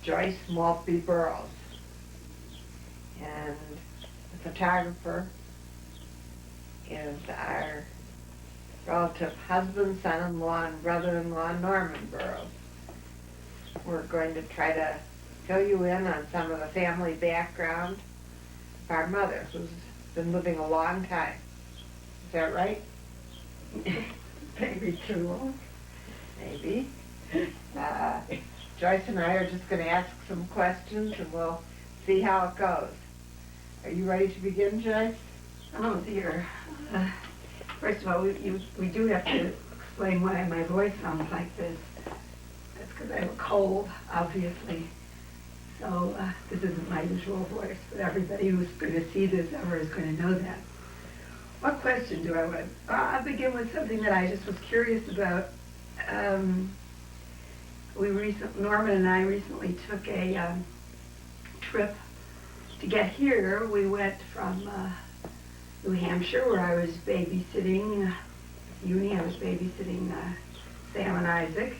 Joyce Maltby Burroughs. And the photographer is our relative husband, son-in-law, and brother-in-law, Norman Burroughs. We're going to try to fill you in on some of the family background of our mother, who's been living a long time. Is that right? Maybe too long. Maybe. Joyce and I are just going to ask some questions, and we'll see how it goes. Are you ready to begin, Joyce? Oh, dear. First of all, we do have to explain why my voice sounds like this. That's because I have a cold, obviously. So this isn't my usual voice, but everybody who's going to see this ever is going to know that. What question do I want? I'll begin with something that I just was curious about. Norman and I recently took a trip to get here. We went from New Hampshire, where I was babysitting Uni. I was babysitting Sam and Isaac.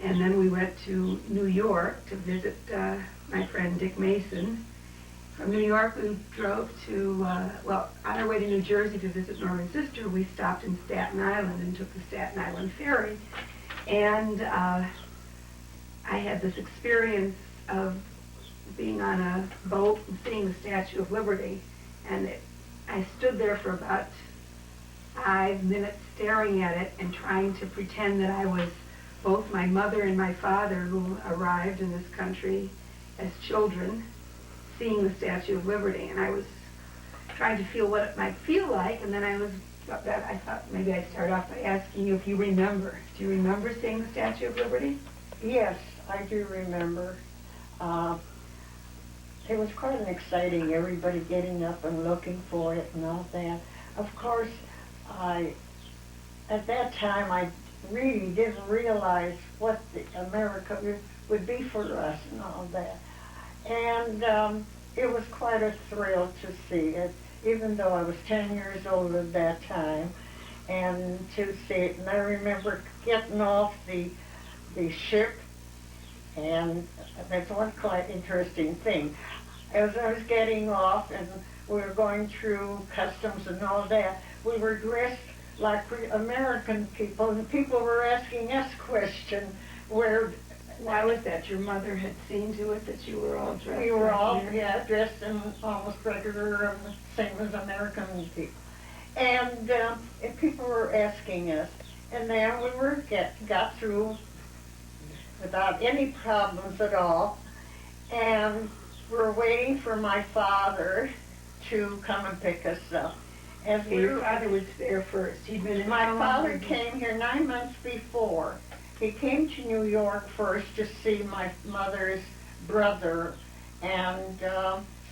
And then we went to New York to visit my friend Dick Mason. From New York, we drove to, on our way to New Jersey to visit Norman's sister, we stopped in Staten Island and took the Staten Island ferry. And I had this experience of being on a boat and seeing the Statue of Liberty. And I stood there for about 5 minutes staring at it and trying to pretend that I was both my mother and my father, who arrived in this country as children, seeing the Statue of Liberty. And I was trying to feel what it might feel like, and then I thought maybe I'd start off by asking you if you remember. Do you remember seeing the Statue of Liberty? Yes, I do remember. It was quite an exciting, everybody getting up and looking for it and all that. Of course, at that time, I really didn't realize what America would be for us and all that. And it was quite a thrill to see it, even though I was 10 years old at that time, and to see it. And I remember getting off the ship, and that's one quite interesting thing. As I was getting off and we were going through customs and all that, we were dressed like American people, and people were asking us questions. Why was that? Your mother had seen to it that you were all dressed? We were all, dressed in almost regular, same as American people. And people were asking us, and then we got through without any problems at all, and we're waiting for my father to come and pick us up. Your father was there first. My father came here 9 months before. He came to New York first to see my mother's brother, and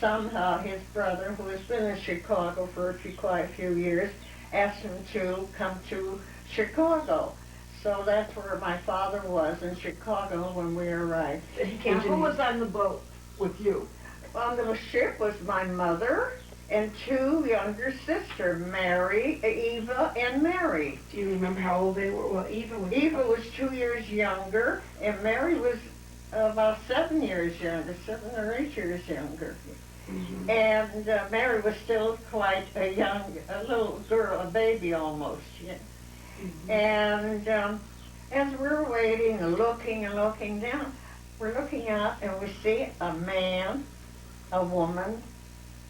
somehow his brother, who has been in Chicago for quite a few years, asked him to come to Chicago. So that's where my father was, in Chicago, when we arrived. Who was on the boat with you? On the ship was my mother and 2 younger sisters, Eva and Mary. Do you remember how old they were? Well, Eva was 2 years younger, and Mary was about 7 years younger, 7 or 8 years younger. Mm-hmm. And Mary was still quite a little girl, a baby almost. Yeah. Mm-hmm. And as we're waiting and looking down, we're looking out and we see a man, a woman,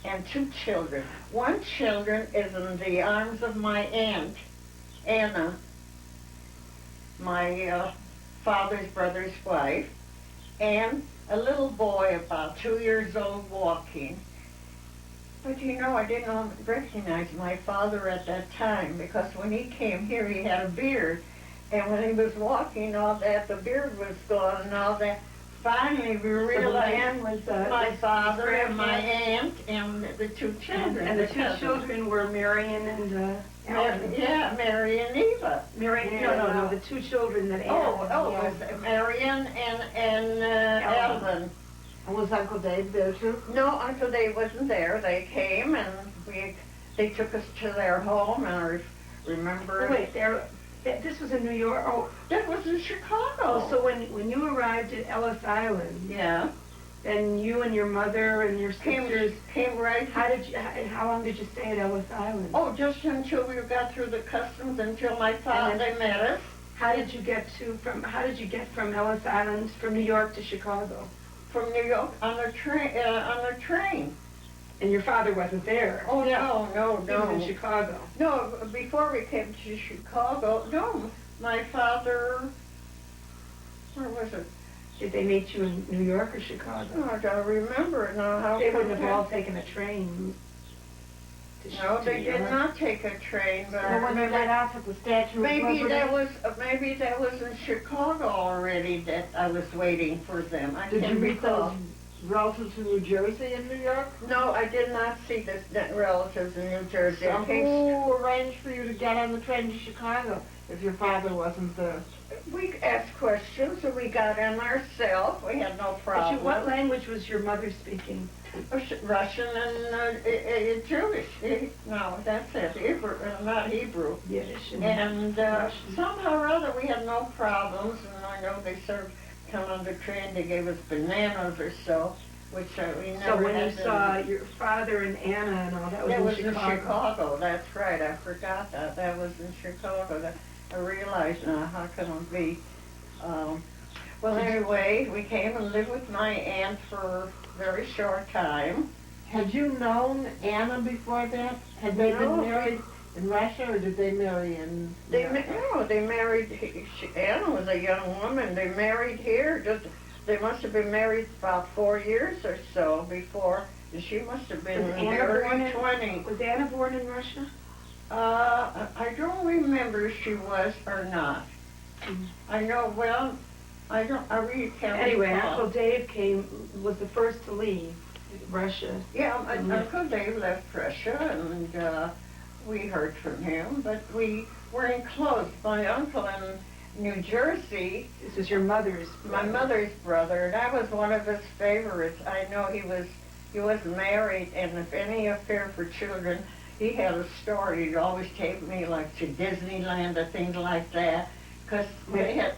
and 2 children. One children is in the arms of my aunt, Anna, my father's brother's wife, and a little boy about 2 years old walking. But you know, I didn't recognize my father at that time, because when he came here, he had a beard. And when he was walking, all that, the beard was gone and all that. Finally, we realized my father and my aunt and the 2 children. And the 2 children were Marion and Ellen. Yeah, Mary and Eva. No, the 2 children that Ellen. It was Marion and Ellen. And was Uncle Dave there too? No, Uncle Dave wasn't there. They came and they took us to their home, and I remember. Wait, This was in New York. Oh, That was in Chicago. oh, so when you arrived at Ellis Island, Yeah. then you and your mother and your sisters, Came right. how long did you stay at Ellis Island? Oh, just until we got through the customs, until my father, they met us. How did you get from Ellis Island from New York to Chicago? From New York on a train. And your father wasn't there. Oh, no, He was in Chicago. No, before we came to Chicago, no, my father, where was it? Did they meet you in New York or Chicago? Oh, I don't remember it now. How They come wouldn't have all taken a train. No, they did not take a train, but Well, when they got off at the Statue of maybe Liberty, maybe that was in Chicago already that I was waiting for them. I did you can't meet recall. those relatives in New Jersey and New York? No, I did not see the relatives in New Jersey. So I came, who arranged for you to get on the train to Chicago if your father wasn't there? we asked questions and we got in ourselves. We had no problem. What language was your mother speaking? Russian and Jewish. No, that's it. Hebrew, not Hebrew. Yiddish. And somehow or other we had no problems. And I know they come on the train, they gave us bananas or so, which we never So when had. you saw your father and Anna and all, that was in Chicago. In Chicago. That's right. I forgot that. That was in Chicago. I realize now how can it be. Well, anyway, we came and lived with my aunt for a very short time. Had you known Anna before that? Had they No. been married in Russia, or did they marry in? They married. Anna was a young woman. They married here. They must have been married about 4 years or so before. She must have been Was Anna very born in- 20. Was Anna born in Russia? I don't remember if she was or not. I know. Well, I don't. I really can't. Anyway, recall. Uncle Dave was the first to leave Russia. Yeah, Uncle Dave left Russia, and we heard from him, but we weren't close. My uncle in New Jersey, This was your mother's my brother. mother's brother, and I was one of his favorites. I know he was married, and if any affair for children, he had a story. He'd always take me like to Disneyland or things like that, because they had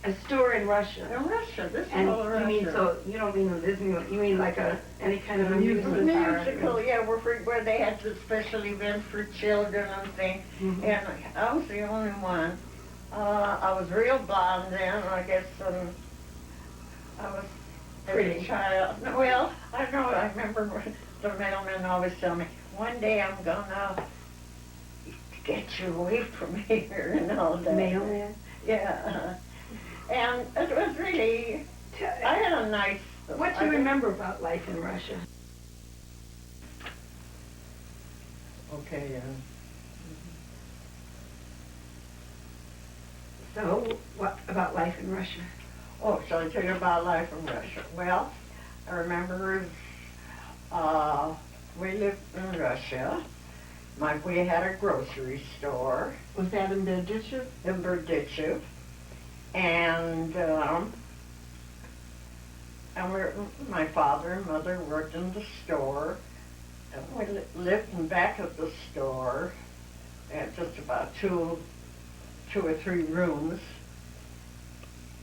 A store in Russia. in Russia. This is And all you Russia. mean, so you don't mean a Disneyland, you mean like any kind of amusement park? Musical, yeah, where they had the special events for children and things. Mhm. And I was the only one. I was real blonde then, I guess. I was Pretty. a child. Well, I know. I remember when the mailman always tell me, "One day I'm gonna get you away from here," and all that. Mailman? Yeah. And it was really. I had a nice. What do you remember about life in Russia? Okay. So, what about life in Russia? Oh, shall I tell you about life in Russia? Well, I remember we lived in Russia. We had a grocery store Was that in Berdichev? in Berdichev, and my father and mother worked in the store, and we lived in back of the store, at just about two or three rooms.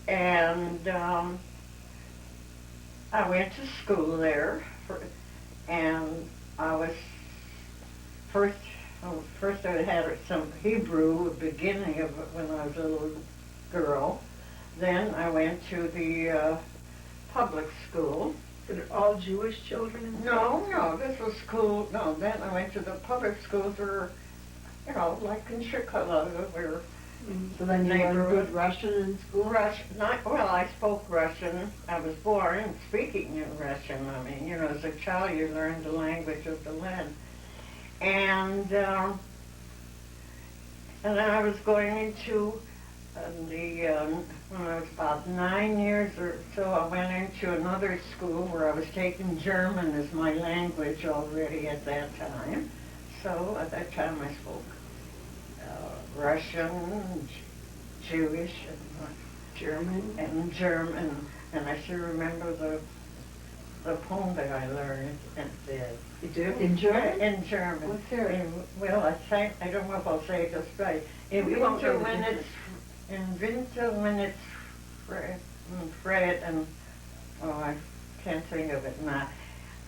And I went to school there, and I was first I had some Hebrew at the beginning of it when I was a little girl. Then I went to the public school. Were it all Jewish children? No, this was school. No, then I went to the public schools where, like in Chicago, where So then you learned neighborhood. good Russian in school? Russian. Well, I spoke Russian. I was born speaking in Russian. I mean, as a child you learn the language of the land. And then I was going into when I was about 9 years or so, I went into another school where I was taking German as my language already at that time. So at that time I spoke Russian, Jewish, and German. German, and I still remember a poem that I learned and said. You do? In German? In German. Let's hear it. Well, I don't know if I'll say it just right. In We won't winter know the when difference. Fred and I can't think of it now.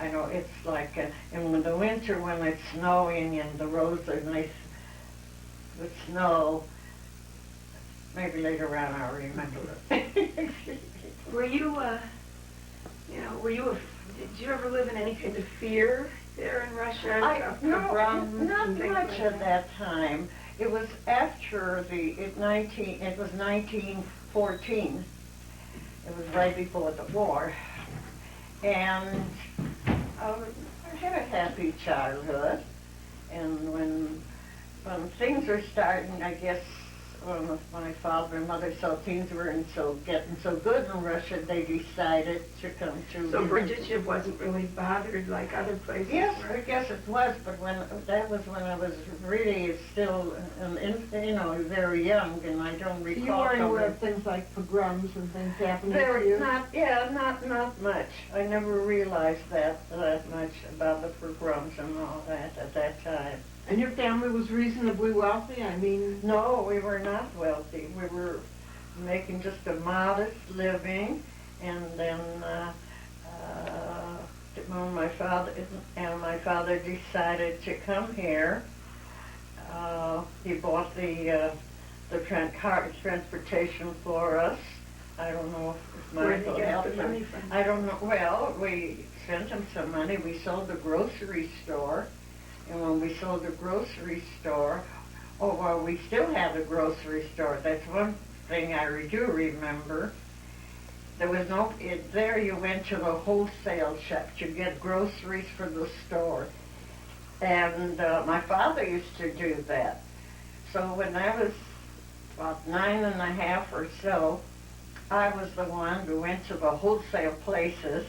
I know it's like in the winter when it's snowing and the roads are nice with snow. Maybe later on I'll remember it. Were you, did you ever live in any kind of fear there in Russia? Not and things much like at that time. It was after it was 1914. It was right before the war. And I had a happy childhood. And when things were starting, I guess, when my father and mother saw things weren't getting so good in Russia, they decided to come to. So Berdichev wasn't really bothered like other places? Yes, were? I guess it was, but that was when I was really still, very young, and I don't recall. You weren't aware of things like pogroms and things happening to you? Not much. I never realized that much about the pogroms and all that at that time. And your family was reasonably wealthy? I mean... No, we were not wealthy. We were making just a modest living, and then when my father decided to come here, he bought the transportation for us. I don't know if Where did Michael he get helped the money him. from? I don't know. Well, we sent him some money. We sold the grocery store. And when we sold the grocery store, we still have the grocery store. That's one thing I do remember. There was there you went to the wholesale shop to get groceries for the store. And my father used to do that. So when I was about 9.5 or so, I was the one who went to the wholesale places.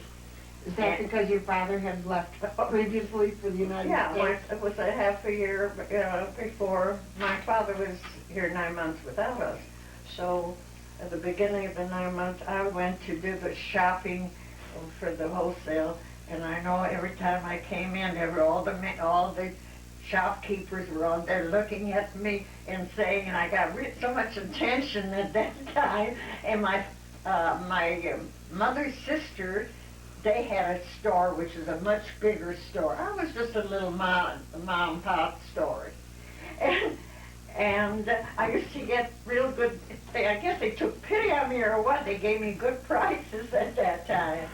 Is that because your father had left previously for the United States? Yeah, it was a half a year before. My father was here 9 months without us. So at the beginning of the 9 months, I went to do the shopping for the wholesale. And I know every time I came in, all the shopkeepers were on there looking at me and saying, and I got so much attention at that time. And my mother's sister, they had a store which is a much bigger store. I was just a little mom and pop store. And I used to get real good, I guess they took pity on me or what, they gave me good prices at that time.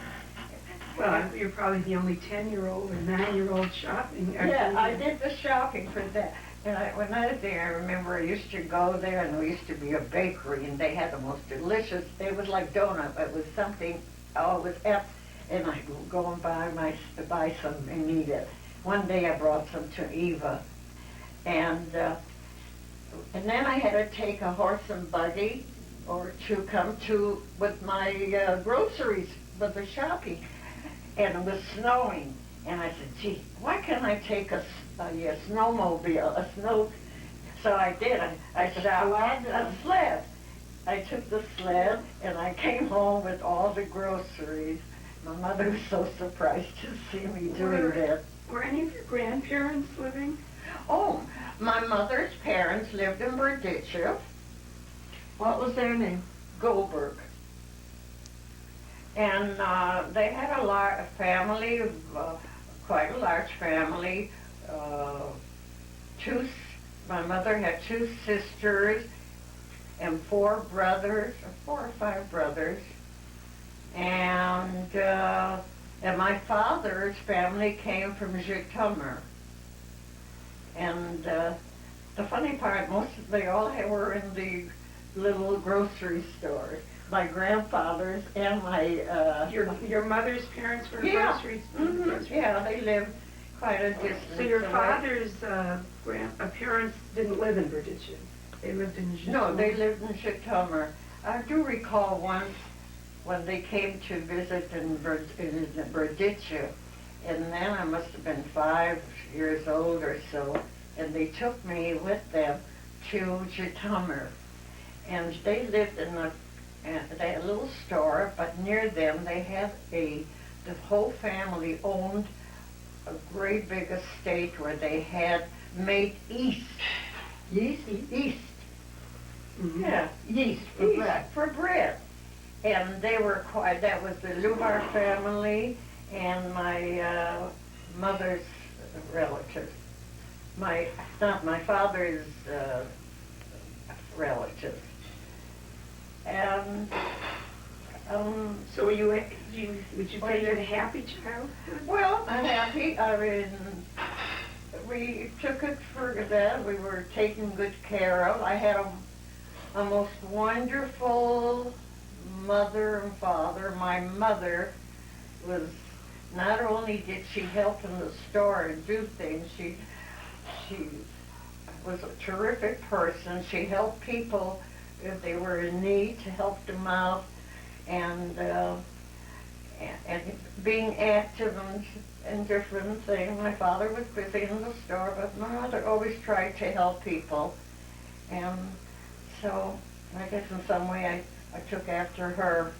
Well, you're probably the only 10-year-old or 9-year-old shopping. Yeah, I did the shopping for that. And when I was there, I remember I used to go there, and there used to be a bakery, and they had the most delicious, it was like donut, it was something, it was and I would go and buy some and eat it. One day I brought some to Eva, and then I had to take a horse and buggy or to come to with my groceries with the shopping, and it was snowing. And I said, gee, why can't I take a snowmobile, a snow? So I did. I shopped a sled. I took the sled, and I came home with all the groceries. My mother was so surprised to see me doing that. Were any of your grandparents living? Oh, My mother's parents lived in Berdichev, what was their name? Goldberg. And they had a large family, quite a large family. My mother had 2 sisters and 4 brothers, or 4 or 5 brothers. And my father's family came from Zhytomyr. And the funny part, they all were in the little grocery stores. My grandfather's and my... Your mother's parents were grocery stores? Yeah, they lived quite a distance So your away. father's parents didn't live in Berdichev? They lived in Zhytomyr? No, they lived in Zhytomyr. I do recall once when they came to visit in Berdichev, and then I must have been 5 years old or so, and they took me with them to Zhytomyr. And they lived in they had a little store, but near them they had a the whole family owned a great big estate where they had made yeast. Yeast? Yeast. Mhm. Yeah, Yeast for yeast bread. for bread. And they were quite, that was the Lubar family and my mother's relatives. Not my father's relatives. And, So would you say you're a happy child? well, I'm happy. I mean, we took it for that. We were taken good care of. I had a most wonderful mother and father. My mother was, not only did she help in the store and do things, she was a terrific person. She helped people if they were in need, to help them out, and being active in different things. My father was busy in the store, but my mother always tried to help people. And so I guess in some way I took after her.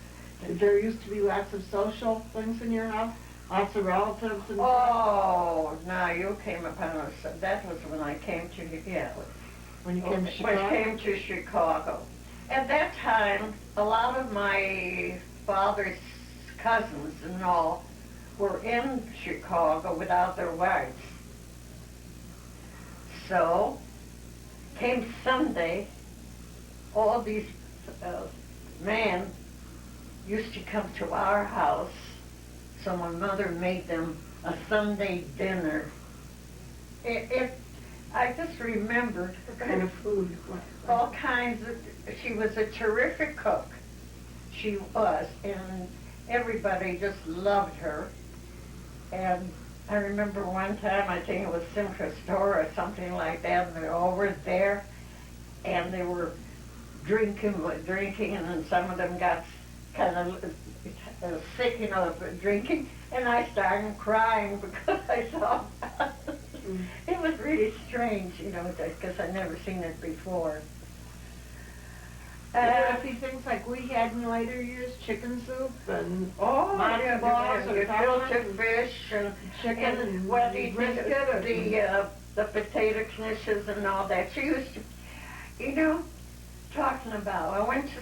There used to be lots of social things in your house? Lots of relatives and... Oh, now you came upon us. That was when I came to, yeah. When you came to When Chicago? I came to Chicago. At that time, a lot of my father's cousins and all were in Chicago without their wives. So, came Sunday, all these men used to come to our house, so my mother made them a Sunday dinner. I just remembered What kind of food? all kinds of, she was a terrific cook. She was, and everybody just loved her. And I remember one time, I think it was Simcha Store or something like that, and they all were there, and they were drinking, and then some of them got kind of sick, of drinking, and I started crying because I saw it was really strange, because I'd never seen it before. Dorothy, things like we had in later years, chicken soup and Yeah, matzo balls your and filtered fish and chicken and what do you think, brisket the potato knishes and all that. She used to, talking about, I went to,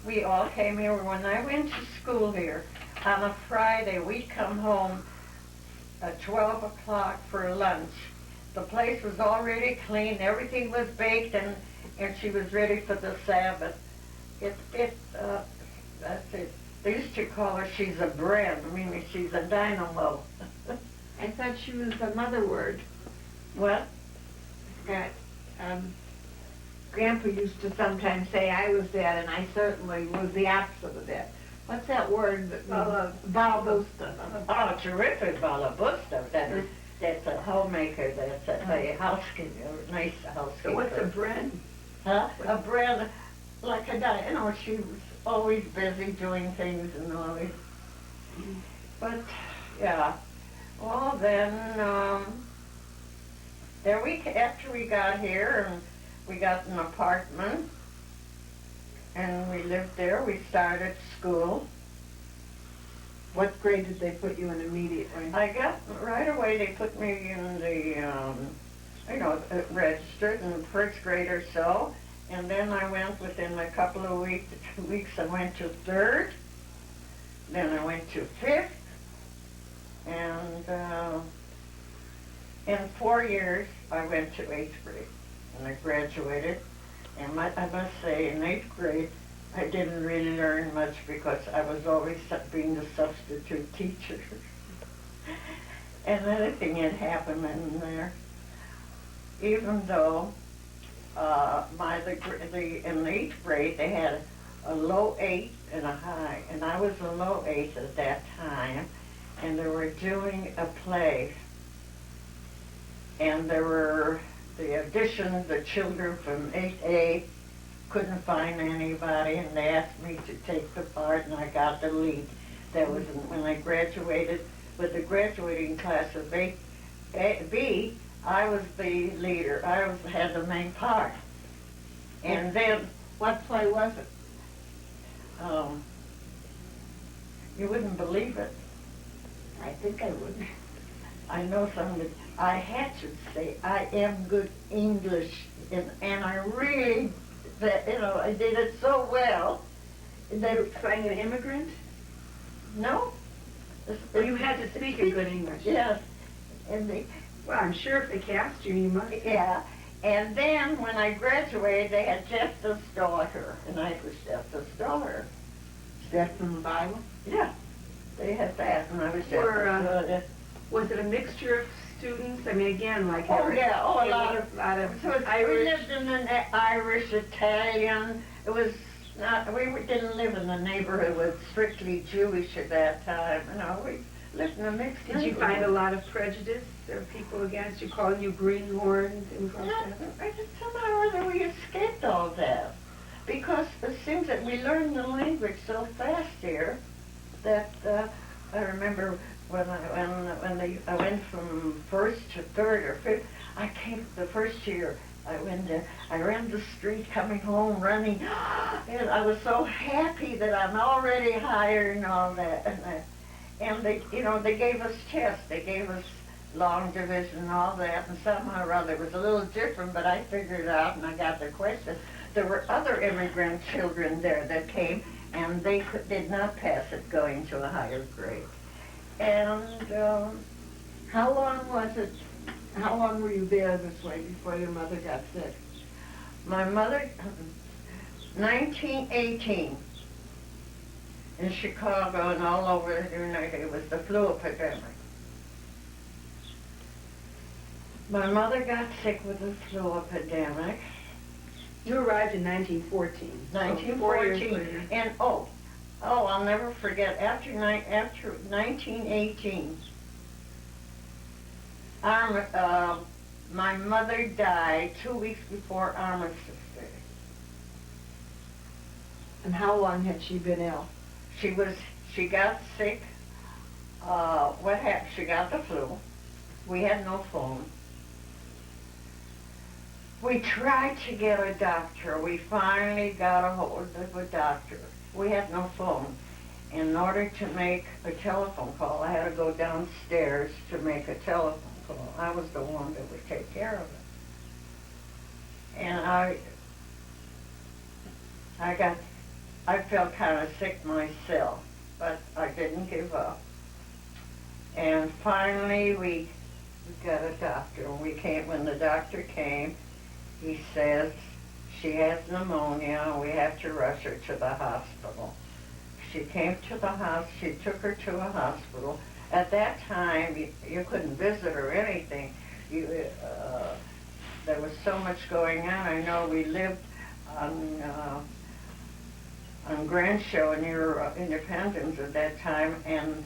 we all came here, when I went to school here, on a Friday, we'd come home at 12 o'clock for lunch. The place was already clean, everything was baked, and she was ready for the Sabbath. That's it. They used to call her, she's a brand, meaning she's a dynamo. I thought she was another word. What? Grandpa used to sometimes say I was that, and I certainly was the opposite of that. What's that word that means? Balabusta. Oh, terrific, balabusta. That's a homemaker, that's a housekeeper, a nice housekeeper. So what's a bread? Huh? A bread, like a she was always busy doing things and always. But, yeah. Well, then, after we got here, and we got an apartment, and we lived there, we started school. What grade did they put you in immediately? I got, right away, they put me in the, registered in first grade or so, and then I went within a couple of weeks, 2 weeks, I went to third, then I went to fifth, and in 4 years, I went to 8th grade, and I graduated, and I must say, in 8th grade, I didn't really learn much because I was always being the substitute teacher. And anything had happened in there. Even though in 8th grade they had a low 8 and a high, and I was a low 8 at that time, and they were doing a play, and there were the audition, the children from 8A couldn't find anybody, and they asked me to take the part, and I got the lead. That was when I graduated with the graduating class of 8B. I was the leader. I had the main part. And then, What play was it? you wouldn't believe it. I think I would. I know something. I had to say I am good English, and I really, I did it so well. That You playing an immigrant? no. Well, you had to speak in good English. Yes, and Well, I'm sure if they cast you, you must. yeah. And then when I graduated, they had Jephthah's daughter, and I was Jephthah's daughter. Is that from the Bible? Yeah, they had that, and I was Were, Jephthah's daughter. Was it a mixture of students? I mean, again, like Oh yeah, a lot of so we Irish. lived in an Irish, Italian. It was not. We didn't live in a neighborhood was strictly Jewish at that time. We lived in a mixed. Did you find a lot of prejudice? There were people against you, calling you greenhorn, things like No, that? somehow or other we escaped all that because it seems that we learned the language so fast here that I remember. When I went from first to third or fifth, I came the first year. I went there. I ran the street coming home running, and I was so happy that I'm already higher and all that. And they gave us tests. They gave us long division and all that, and somehow or other it was a little different. But I figured it out, and I got the question. There were other immigrant children there that came, and they did not pass it going to a higher grade. And How long was it? How long were you there this way before your mother got sick? my mother, 1918, in Chicago and all over the United States, it was the flu epidemic. My mother got sick with the flu epidemic, You arrived in 1914. So 4 years 1914, later. and I'll never forget, after 1918, my mother died 2 weeks before Armistice Day. And how long had she been ill? She got sick. What happened? She got the flu. We had no phone. We tried to get a doctor. We finally got a hold of a doctor. We had no phone. In order to make a telephone call, I had to go downstairs to make a telephone call. I was the one that would take care of it. And I felt kind of sick myself, but I didn't give up. And finally we got a doctor. When the doctor came, he says, she has pneumonia, we have to rush her to the hospital. She came to the hospital, she took her to a hospital. At that time, you couldn't visit or anything. There was so much going on. I know we lived on Grand Show near Independence at that time, and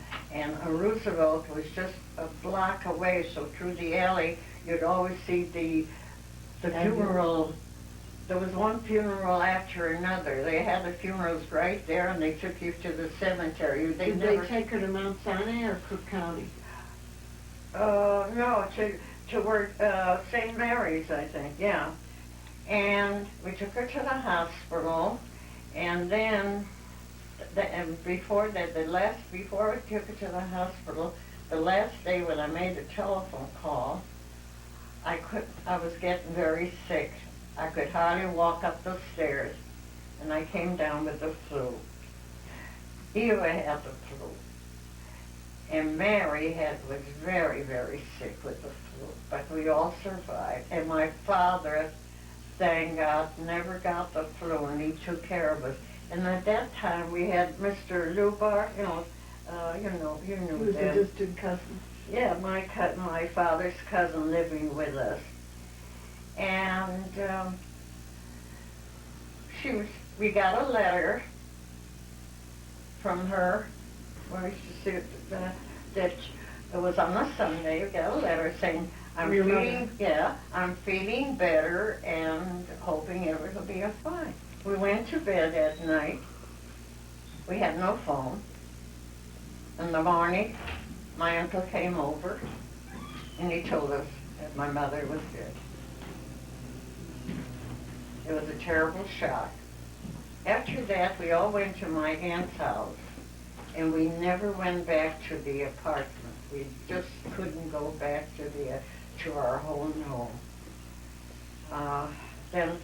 Roosevelt was just a block away, so through the alley, you'd always see the funeral. There was one funeral after another. They had the funerals right there, and they took you to the cemetery. Did they take her to Mount Sinai or Cook County? No, to where St. Mary's, I think. Yeah, and we took her to the hospital, and then before we took her to the hospital, the last day when I made a telephone call, I was getting very sick. I could hardly walk up the stairs, and I came down with the flu. Eva had the flu, and Mary was very, very sick with the flu, but we all survived. And my father, thank God, never got the flu, and he took care of us. And at that time, we had Mr. Lubar, you knew He them. was a distant cousin. Yeah, my father's cousin living with us. And we got a letter from her, where she said that it was on a Sunday. We got a letter saying, I'm feeling better and hoping everything will be fine. We went to bed at night. We had no phone. In the morning, my uncle came over, and he told us that my mother was dead. It was a terrible shock. After that, we all went to my aunt's house, and we never went back to the apartment. We just couldn't go back to our own home. Then,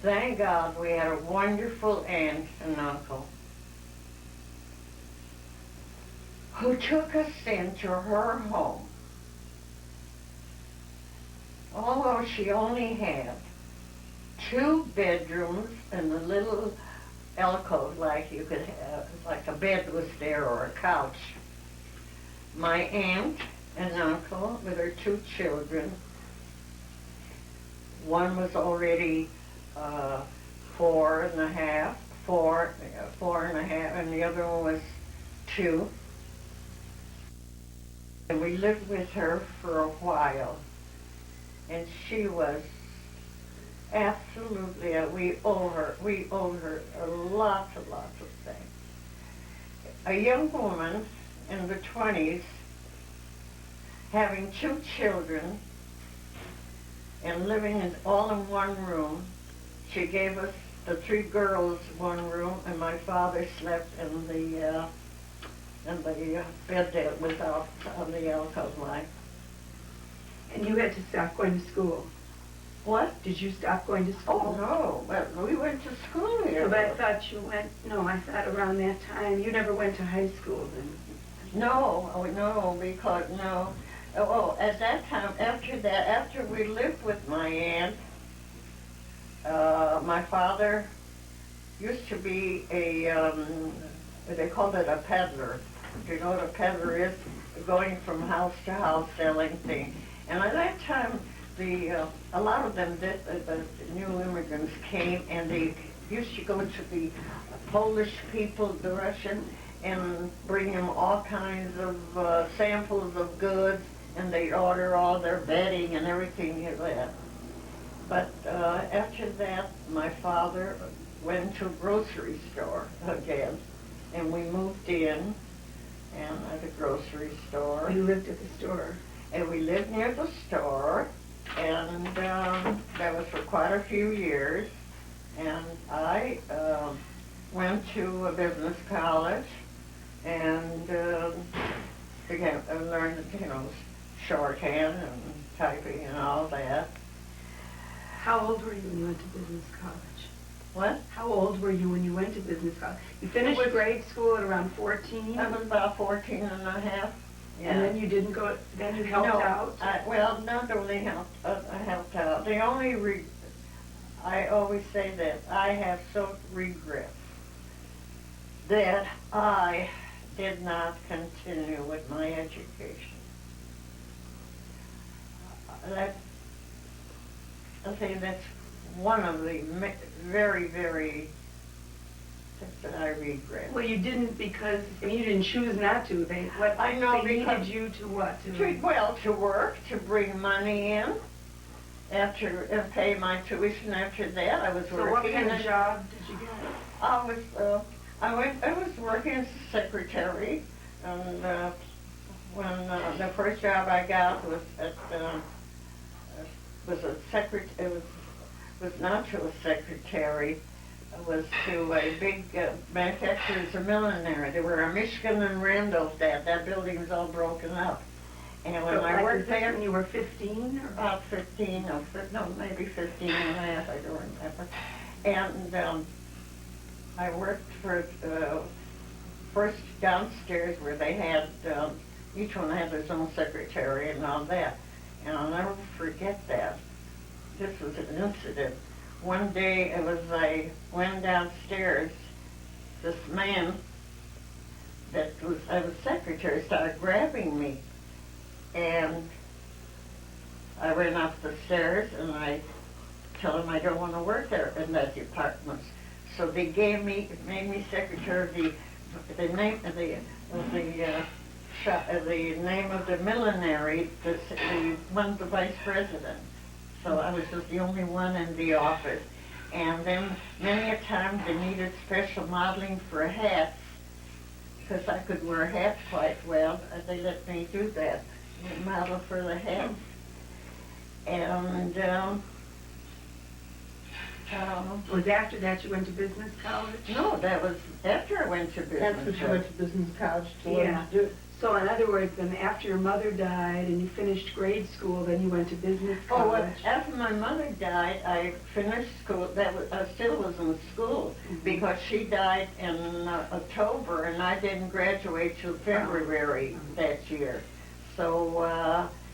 thank God, we had a wonderful aunt and uncle who took us into her home. Although she only had 2 bedrooms and a little alcove, like you could have, like a bed was there or a couch. My aunt and uncle with her 2 children. One was already 4 and a half, and the other one was 2. And we lived with her for a while. And she was absolutely, we owed her a lot of things. A young woman in the 20s, having 2 children, and living all in one room. She gave us, the 3 girls, one room, and my father slept in the bed that was out on the alcove line. And you had to stop going to school. What? Did you stop going to school? Oh, no, but we went to school here. But I thought you went, no, I thought around that time, you never went to high school then. No, because, no. Oh, at that time, after we lived with my aunt, my father used to be they called it a peddler. Do you know what a peddler is? Going from house to house selling things. And at that time, a lot of them, the new immigrants came, and they used to go to the Polish people, the Russian, and bring them all kinds of samples of goods, and they'd order all their bedding and everything like that. But after that, my father went to a grocery store again, and we moved in, and at a grocery store. You lived at the store. And we lived near the store, and that was for quite a few years. And I went to a business college, and learned, shorthand and typing and all that. How old were you when you went to business college? What? How old were you when you went to business college? You finished grade school at around 14? I was about 14 and a half. Yeah. And then you didn't go, then you helped out? Not only helped, I helped out. The only, I always say that I have so regret that I did not continue with my education. I think that's one of the very, very things that I regret. Well, you didn't because you didn't choose not to. They needed you to what? To work, to bring money in, after pay my tuition. After that, I was working. So what kind of job did you get? I was working as a secretary, and when the first job I got was at was not to a secretary. It was to a big manufacturer's of millinery. They were on Michigan and Randolph. That building was all broken up. And when I worked there, when you were 15, or about 15, maybe 15 and a half. I don't remember. And I worked for first downstairs where they had each one had its own secretary and all that. And I'll never forget that. This was an incident. One day, I went downstairs. This man I was secretary, started grabbing me. And I ran up the stairs, and I told him I don't want to work there in that department. So they made me secretary of the name of the name of the millinery, the vice president. So I was just the only one in the office. And then many a time they needed special modeling for hats, because I could wear hats quite well. They let me do that, model for the hats. And It was after that you went to business college? No, that was after I went to business. That's what you went to business college to learn to do. So in other words, then after your mother died and you finished grade school, then you went to business Oh, college? well, after my mother died, I finished school. I still was in school because she died in October, and I didn't graduate till February that year. So,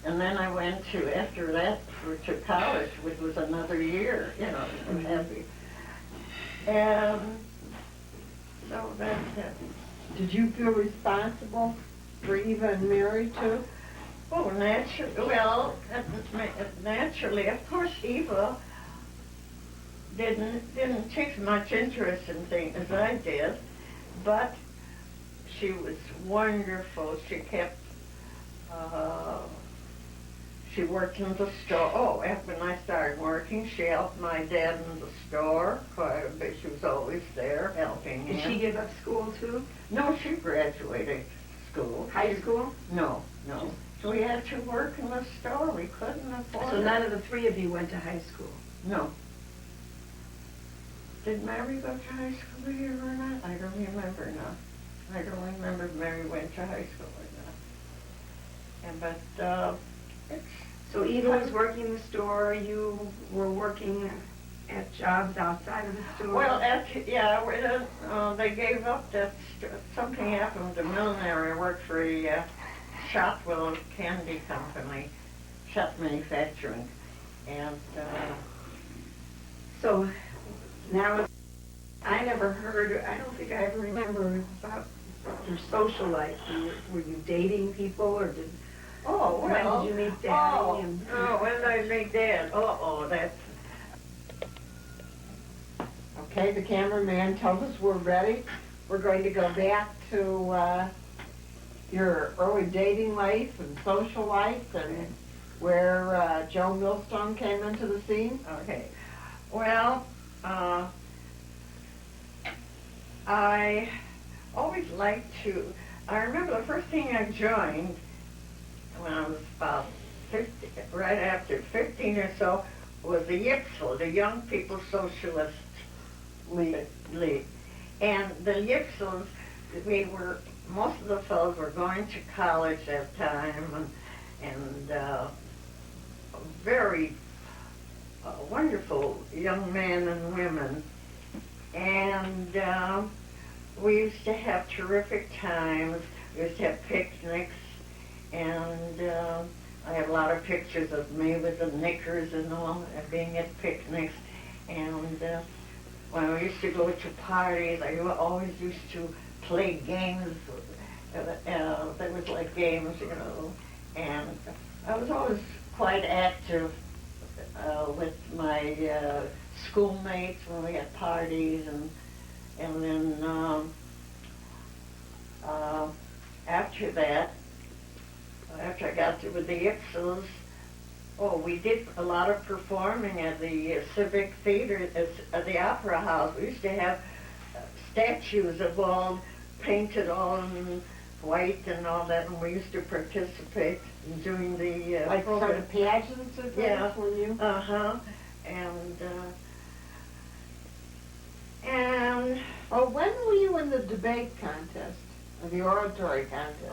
and then I went to, after that, to college, which was another year, you know, happy. And so that's it. Did you feel responsible for Eva and Mary too? Oh, naturally, of course, Eva didn't take much interest in things as I did, but she was wonderful. She kept, she worked in the store. Oh, when I started working, she helped my dad in the store quite a bit. She was always there helping him. Did she give up school too? No, she graduated school. High school? No. So we had to work in the store. We couldn't afford So it. none of the three of you went to high school? No. Did Mary go to high school here or not? I don't remember now. I don't remember if Mary went to high school or not. And it's... So Eva was working in the store, you were working at jobs outside of the store? Well, they gave up that, something happened with the millinery. I worked for a Shotwell candy company, shop manufacturing, and So now, I never heard, I don't think I ever remember about your social life. Were you dating people, or did... oh, well, when did you meet Daddy? when did I meet Dad? That's... Okay, the cameraman tells us we're ready. We're going to go back to your early dating life and social life and where Joe Millstone came into the scene. Okay. Well, I always liked to... I remember the first thing I joined when I was about 15, right after 15 or so, was the YPSL, the Young People's Socialist League. And the YPSLs, most of the fellows were going to college at that time, and very wonderful young men and women. And we used to have terrific times. We used to have picnics, and I have a lot of pictures of me with the knickers and all, and being at picnics. And when we used to go to parties, I always used to play games. That was like games, you know. And I was always quite active with my schoolmates when we had parties, and then after that, after I got with the Ipsos, we did a lot of performing at the Civic Theater, at the Opera House. We used to have statues of all painted all in white and all that, and we used to participate in doing the Like sort of pageants or things, yeah. were you? And Oh, when were you in the debate contest, or the oratory contest?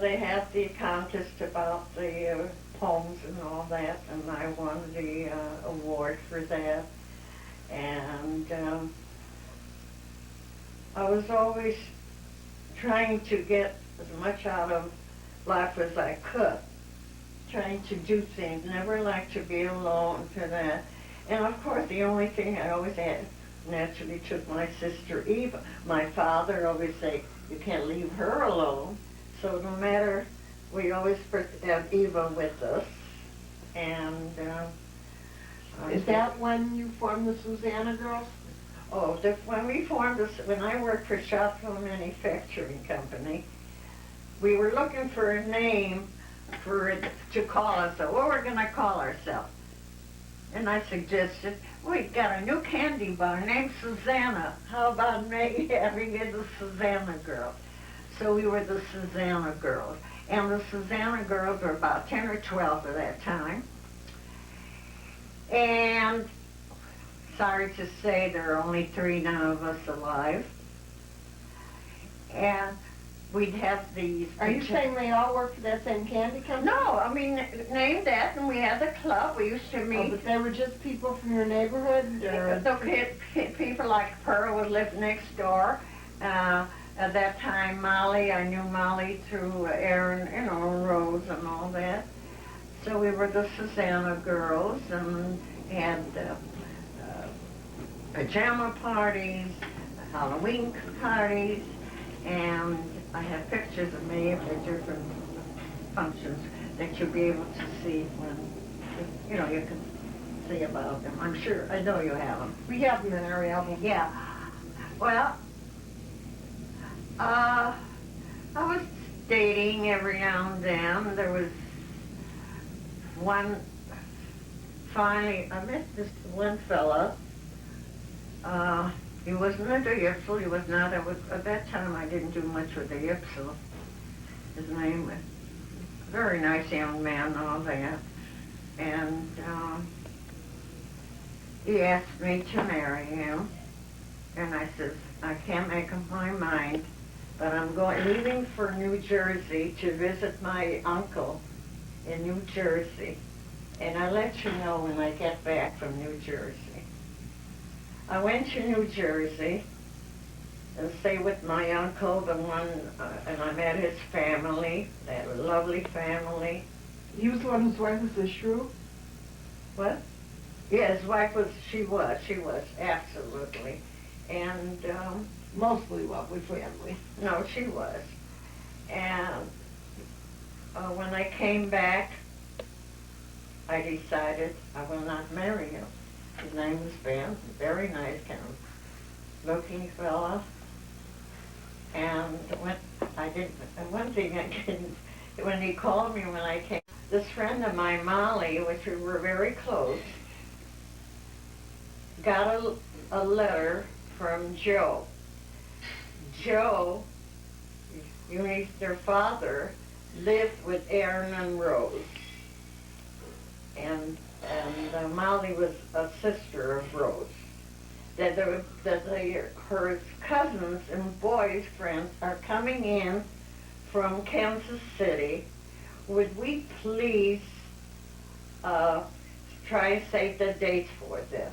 They had the contest about the poems and all that, and I won the award for that. And I was always trying to get as much out of life as I could, trying to do things, never liked to be alone for that. And of course, the only thing I always had, naturally, took my sister Eva. My father always said, you can't leave her alone. So no matter, we always have Eva with us. And Is that when you formed the Susanna Girls? when I worked for Shotwell Manufacturing Company, we were looking for a name to call us. So what we're going to call ourselves? And I suggested, we've got a new candy bar named Susanna. How about having it the Susanna Girls? So we were the Susanna Girls. And the Susanna Girls were about 10 or 12 at that time. And sorry to say, there are only 3 now of us alive. And we'd have these. Are you saying they all work for that same candy company? No, I mean, named that, and we had a club. We used to Oh, meet. but they were just people from your neighborhood? Or? The people like Pearl would live next door. At that time, Molly, I knew Molly through Aaron, Rose and all that. So we were the Susanna girls and had pajama parties, Halloween parties, and I have pictures of many of the different functions that you'll be able to see when, you can see about them. I'm sure, I know you have them. We have them in our album. Yeah. Well, I was dating every now and then. There was one, finally, I met this one fella. He wasn't a Yipsel, he was not, at that time I didn't do much with the Yipsel. His name was a very nice young man and all that. And he asked me to marry him. And I says, I can't make up my mind, but I'm leaving for New Jersey to visit my uncle in New Jersey. And I'll let you know when I get back from New Jersey. I went to New Jersey and stayed with my uncle, and I met his family. They had a lovely family. He was the one whose wife was a shrew? What? Yeah, his wife she was, absolutely. And, mostly lovely family. no, she was. And when I came back, I decided I will not marry him. His name was Ben, very nice, kind of looking fella. And one thing I didn't, when he called me when I came, this friend of mine, Molly, which we were very close, got a letter from Joe. Joe, Eunice, their father, lived with Aaron and Rose. And Molly was a sister of Rose. Her cousins and boys' friends are coming in from Kansas City. Would we please try and save the dates for them?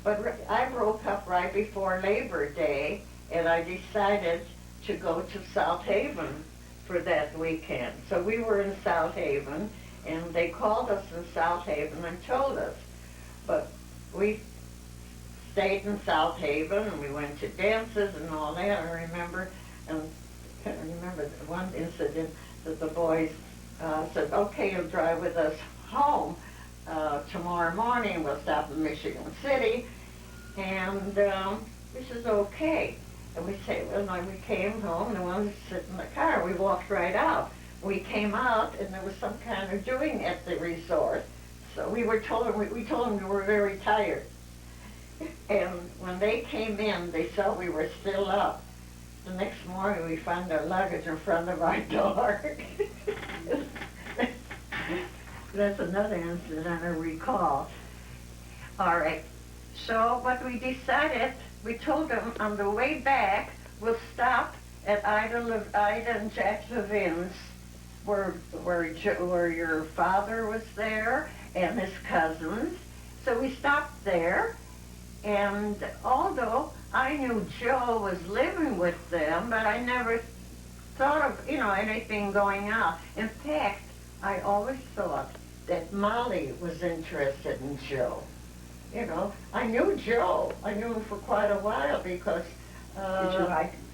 But I broke up right before Labor Day, and I decided to go to South Haven for that weekend. So we were in South Haven, and they called us in South Haven and told us. But we stayed in South Haven, and we went to dances and all that. I remember one incident that the boys said, okay, you'll drive with us home tomorrow morning. We'll stop in Michigan City. And we said, okay. And we came home, and we sit in the car. We walked right out. We came out, and there was some kind of doing at the resort. So we told them we were very tired. And when they came in, they saw we were still up. The next morning, we found our luggage in front of our door. That's another incident I recall. All right. So, but we decided, we told them on the way back, we'll stop at Ida and Jack Levin's, where your father was there and his cousins. So we stopped there, and although I knew Joe was living with them, but I never thought of, anything going on. In fact, I always thought that Molly was interested in Joe. I knew Joe. I knew him for quite a while because... Did you like him?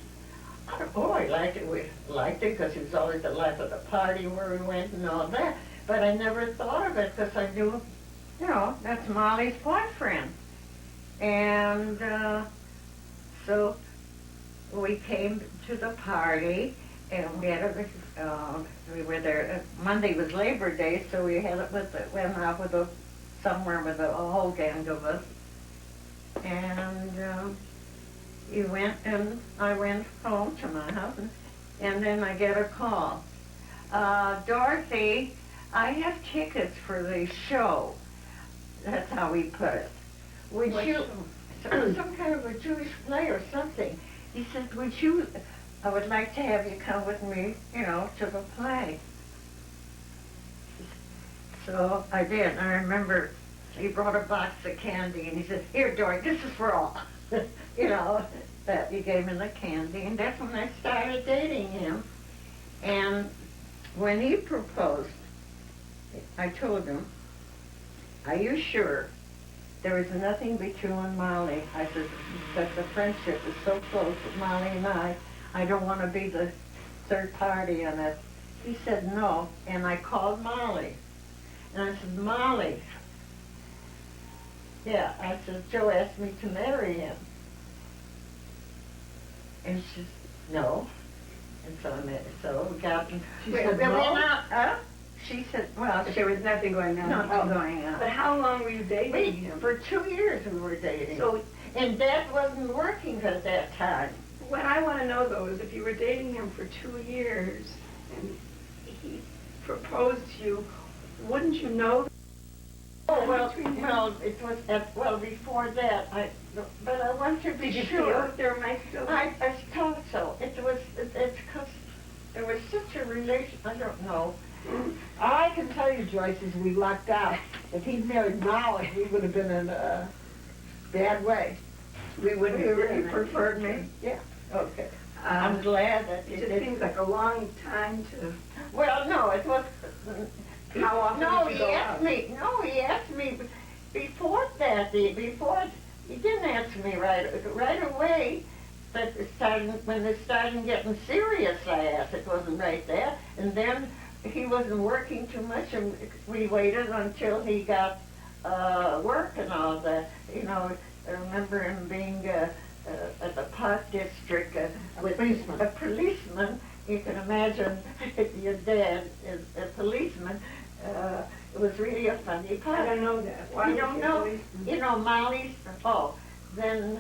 I liked it. We liked it because he was always the life of the party where we went and all that. But I never thought of it because I knew, that's Molly's boyfriend. And so we came to the party, and we were there. Monday was Labor Day, so we went out somewhere with a whole gang of us. And you went, and I went home to my house, and then I get a call. Dorothy, I have tickets for the show. That's how we put it. Would you, some kind of a Jewish play or something. He said, I would like to have you come with me, to the play. So I did, and I remember he brought a box of candy, and he said, here, Dory, this is for all. That he gave me the candy, and that's when I started dating him. And when he proposed, I told him, are you sure there is nothing between you and Molly? I said, that the friendship is so close with Molly and I don't want to be the third party on it. He said no, and I called Molly. And I said, Molly, yeah, I said, Joe asked me to marry him. And she said, no. And so we got, She said no? She said, well, There was nothing going on. nothing going on. But how long were you dating him? For 2 years we were dating. So, And Dad wasn't working at that time. what I want to know, though, is if you were dating him for 2 years and he proposed to you, wouldn't you know? Oh, well, it was, before that, but I want to be Did you sure. feel if there might still be? I thought so. It's because there was such a relation, I don't know. All I can tell you, Joyce, is we lucked out. If he'd married Molly, we would have been in a bad way. We wouldn't have You been. preferred me? Yeah. Okay. I'm glad that It just seems like a long time to... Well, no, it was... How often No, did you he go asked out? me. No, he asked me before that. He didn't answer me right away. But when it started getting serious, I asked. It wasn't right there. And then he wasn't working too much, and we waited until he got work and all that. I remember him being at the Park District with a policeman. You can imagine your dad is a policeman. It was really a funny part. I don't know that. Why You was don't he a know? policeman? Molly's... Oh, then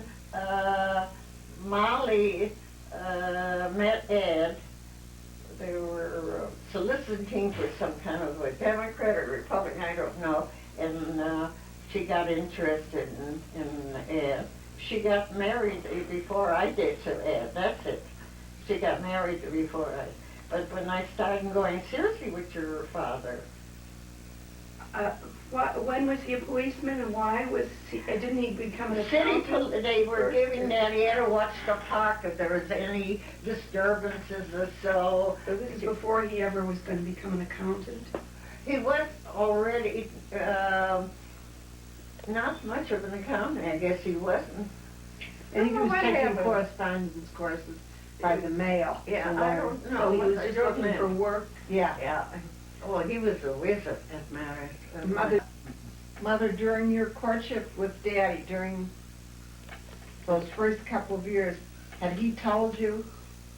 Molly met Ed. They were soliciting for some kind of a Democrat or Republican, I don't know. And she got interested in Ed. She got married before I did to Ed. That's it. She got married before I... But when I started going seriously with your father... When was he a policeman and why was he... Didn't he become an City, accountant? they were first? giving that, he had to watch the park if there was any disturbances or so. So this is before he ever was going to become an accountant? He was already, not much of an accountant, I guess he wasn't. And he was what taking happened. correspondence courses by the mail. Yeah, to I learn. don't know. So he was I just don't looking know. for work? Yeah. Yeah. Well, he was a wizard, that matter. Mother, during your courtship with Daddy, during those first couple of years, had he told you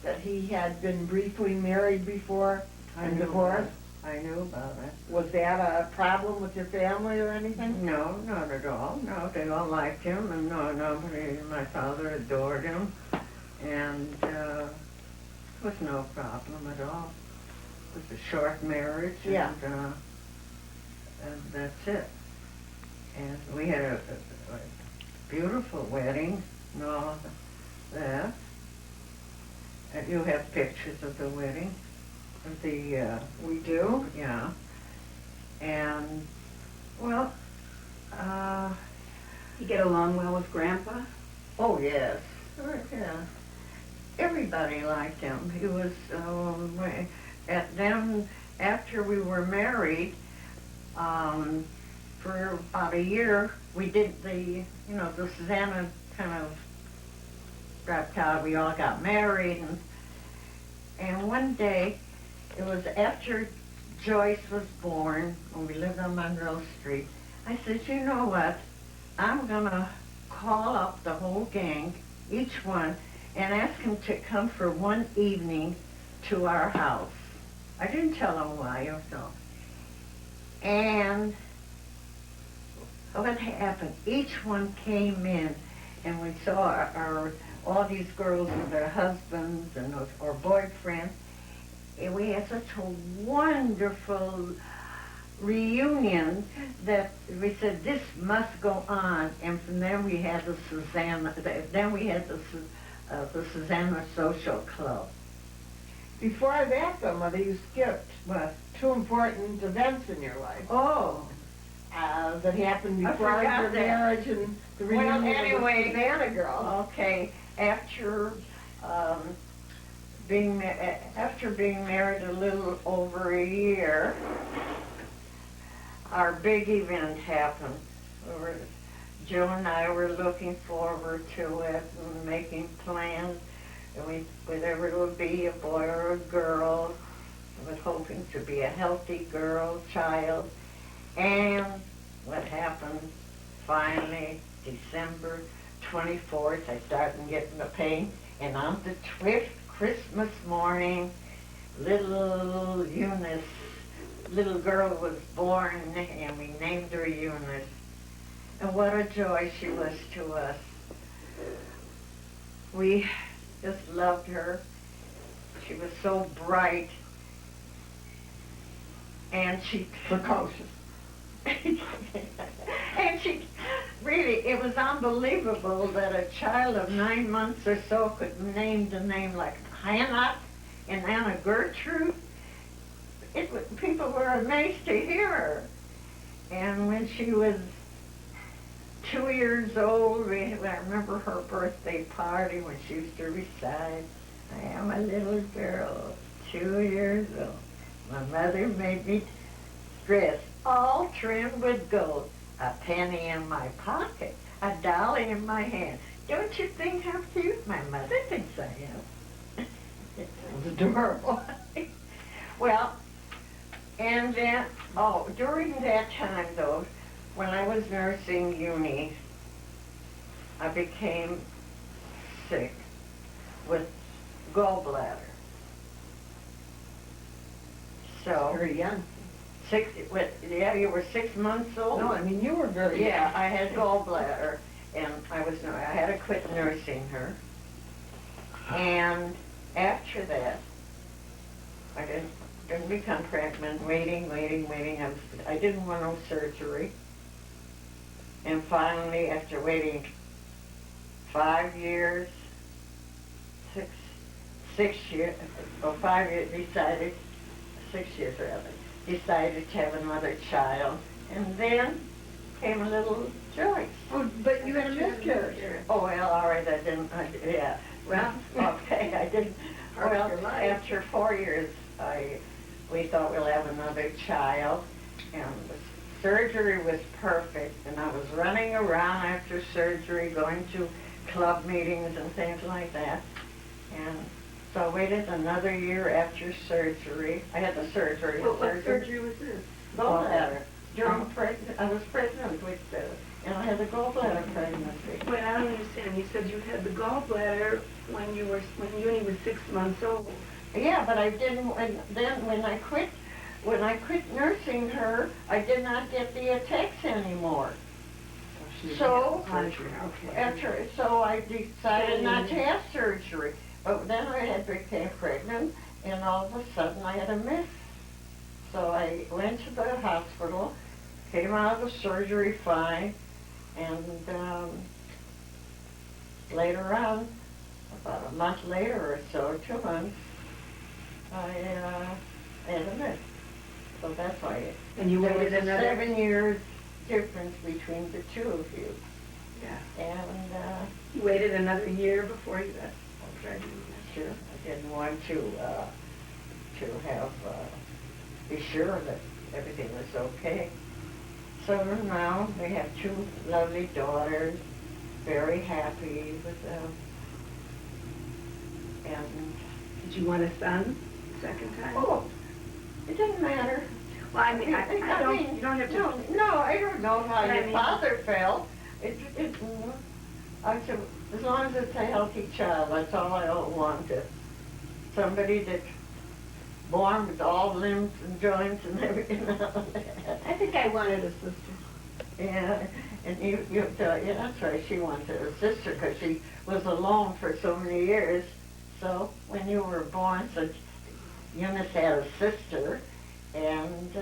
that he had been briefly married before and divorced? I knew about it. Was that a problem with your family or anything? No, not at all. No, they all liked him, and my father adored him, and it was no problem at all. It was a short marriage, Yeah. and that's it. And we had a beautiful wedding and all that. And you have pictures of the wedding, of the... We do? Yeah. And, well, You get along well with Grandpa? oh, yes. Yeah. Everybody liked him. He was, then after we were married, for about a year, we did the Susanna kind of dropped out. We all got married, and one day, it was after Joyce was born, when we lived on Monroe Street, I said, you know what? I'm gonna call up the whole gang, each one, and ask them to come for one evening to our house. I didn't tell them why or so. And what happened? Each one came in, and we saw all these girls with their husbands and or boyfriends. And we had such a wonderful reunion that we said this must go on, and from there we had the Susanna. Then we had the Susanna Social Club. Before that, though, Mother, you skipped two important events in your life Oh, that happened I before forgot your that. marriage and the Well, reunion anyway, with the Savannah girls. okay. After being married a little over a year, our big event happened. Joe and I were looking forward to it and making plans. And whether it would be a boy or a girl, I was hoping to be a healthy girl, child. And what happened, finally, December 24th, I started getting the pain. And on the 12th Christmas morning, little Eunice, little girl was born, and we named her Eunice. And what a joy she was to us. We just loved her. She was so bright. And she... Precocious. And she... Really, it was unbelievable that a child of 9 months or so could name the name like Hannah and Anna Gertrude. People were amazed to hear her. And when she was 2 years old, I remember her birthday party when she used to recite, I am a little girl, 2 years old. My mother made me dress all trimmed with gold, a penny in my pocket, a dollar in my hand. Don't you think how cute my mother thinks I am? It was adorable. Well, and then, during that time, though, when I was nursing Eunice, I became sick with gallbladder. So, Very young. you were 6 months old? No, I mean, you were very young. Yeah, I had gallbladder, and I had to quit nursing her. And after that, I didn't become pregnant, waiting. I didn't want no surgery. And finally, after waiting 5 years, 6 years, 5 years, decided, 6 years rather, decided to have another child. And then came a little Joyce. Oh, but you had a miscarriage. Oh, well, all right, yeah. Well, okay, I didn't. Part of Well, your life. after 4 years, we thought we'll have another child, and the surgery was perfect, and I was running around after surgery, going to club meetings and things like that. And so I waited another year after surgery. I had the surgery. What surgery was this? Gallbladder. I was pregnant with and I had the gallbladder pregnancy. Wait, I don't understand. You said you had the gallbladder when Uni was 6 months old. Yeah, but I didn't. When I quit nursing her, I did not get the attacks anymore. So I decided not to have surgery. But then I became pregnant, and all of a sudden I had a miss. So I went to the hospital, came out of the surgery fine, and later on, about a month later or so, 2 months, I had a miss. So that's why And you waited there was another 7 years difference between the two of you. Yeah. And You waited another year before you got pregnant. sure, I didn't want to have be sure that everything was okay. So now we have 2 lovely daughters, very happy with them. And Did you want a son second time? oh, it didn't matter. Well, I mean, I mean, you don't have to. No, I don't know how But I your mean- father felt. I said, as long as it's a healthy child, that's all I wanted. Somebody that's born with all limbs and joints and everything. I think I wanted a sister. Yeah, and you yeah, that's right, she wanted a sister because she was alone for so many years. So when you were born, so Eunice had a sister, and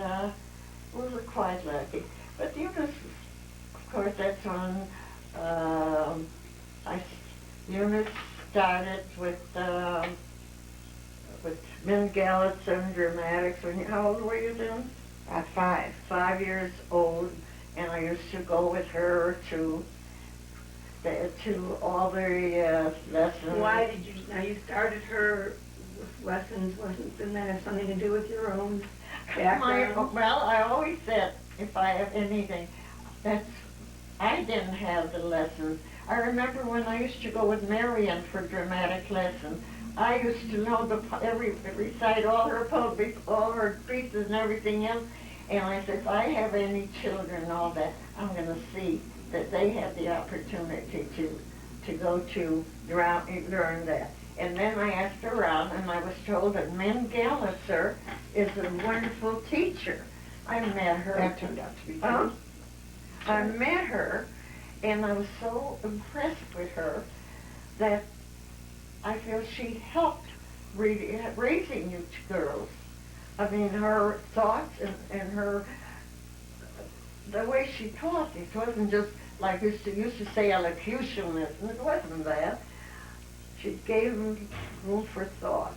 we were quite lucky. But Eunice, of course, that's when Eunice started with men Gallets and dramatics. How old were you then? At 5. 5 years old, and I used to go with her to all the lessons. Why did you, now you started her with lessons, didn't that have something to do with your own background? Well, I always said, if I have anything, I didn't have the lessons. I remember when I used to go with Marion for dramatic lessons, I used to know recite all her poetry, all her pieces and everything else, and I said, if I have any children and all that, I'm going to see that they have the opportunity to go to learn that. And then I asked around, and I was told that Min Gallitzer is a wonderful teacher. I met her. That turned out to be Huh? true. I met her, and I was so impressed with her that I feel she helped raising you girls. I mean, her thoughts and her, the way she taught, it wasn't just like used to say elocutionist, and it wasn't that. She gave them room for thought.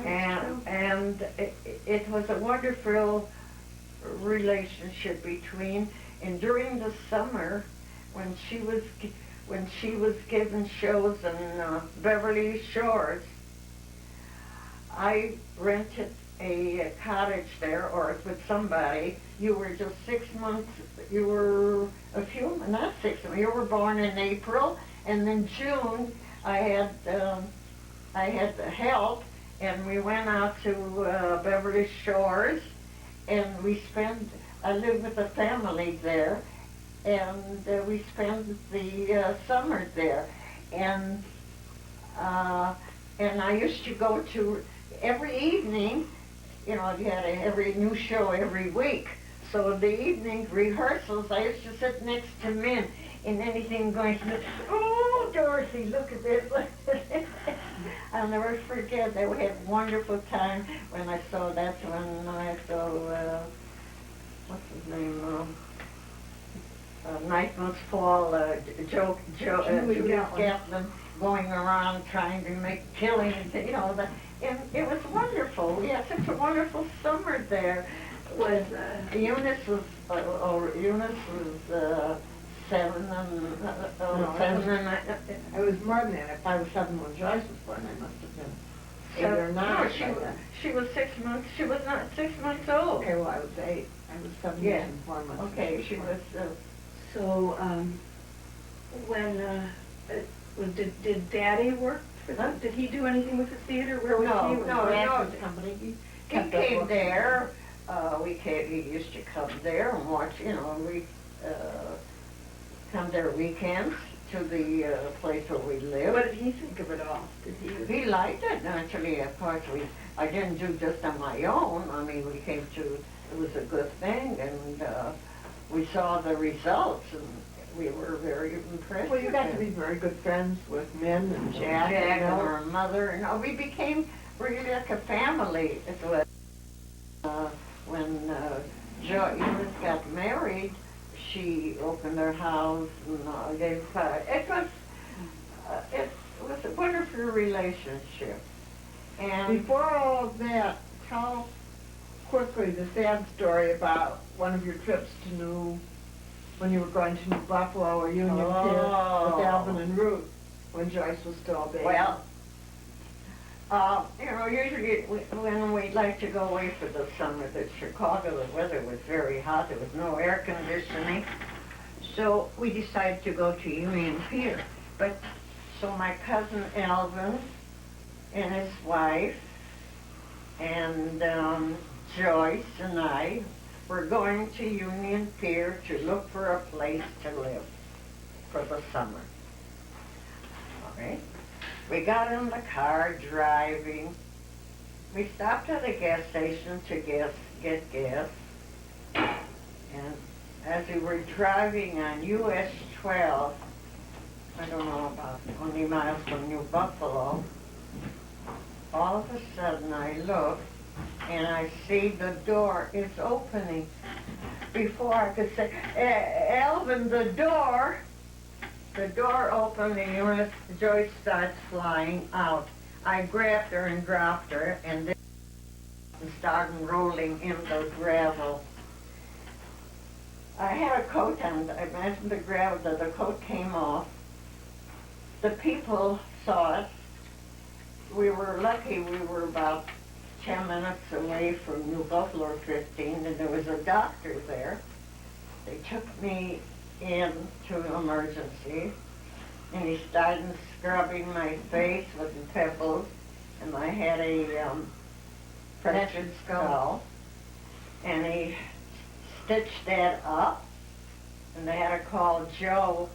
And it was a wonderful relationship between, and during the summer, when she was given shows in Beverly Shores, I rented a cottage there, or with somebody. You were just 6 months, you were not 6 months, you were born in April, and then June, I had the help, and we went out to Beverly Shores, and I lived with a family there, and we spent the summer there, and I used to go to every evening. You know, you had every new show every week. So the evening rehearsals, I used to sit next to Min, and anything going, oh, Dorothy, look at this. I'll never forget that we had a wonderful time when I saw, that's when I saw, what's his name, Night Must Fall, Joe Gatlin going around trying to killing, you know, and it was wonderful. We had such a wonderful summer there. Eunice was 7 and I was more than that. If I was 7 when Joyce was born, I must have been 8 or 9. No, she was 6 months. She was not 6 months old. Okay, well, I was 8. I was 7 years and 4 months. Okay, she was. So, did Daddy work for them? Did he do anything with the theater? Where was he? No, Actors Company. He came there. He used to come there and watch. You know, we come there weekends to the place where we live. What did he think of it all? He liked it, naturally. Of course, I didn't do just on my own. I mean, we came to. It was a good thing, and we saw the results, and we were very impressed. Well, you got to be very good friends with Min and Jack and her mother, and we became really like a family. It was when Eunice got married, she opened her house and gave it was a wonderful relationship. And before all of that, tell quickly the sad story about one of your trips to when you were going to New Buffalo or Union Pier with Alvin and Ruth, when Joyce was still a baby. Well, you know, usually when we'd like to go away for the summer, that Chicago, the weather was very hot. There was no air conditioning. So we decided to go to Union Pier. But so my cousin Alvin and his wife and Joyce and I were going to Union Pier to look for a place to live for the summer. All right. We got in the car driving. We stopped at a gas station to get gas. And as we were driving on US 12, I don't know, about 20 miles from New Buffalo, all of a sudden I look and I see the door is opening before I could say, Alvin, the door opened and Joyce starts flying out. I grabbed her and dropped her and then started rolling in the gravel. I had a coat on. I imagine the gravel, the coat came off. The people saw it. We were lucky. We were about 10 minutes away from New Buffalo 15, and there was a doctor there. They took me in to emergency, and he started scrubbing my face with the pebbles, and I had a fractured skull, and he stitched that up, and they had to call Joe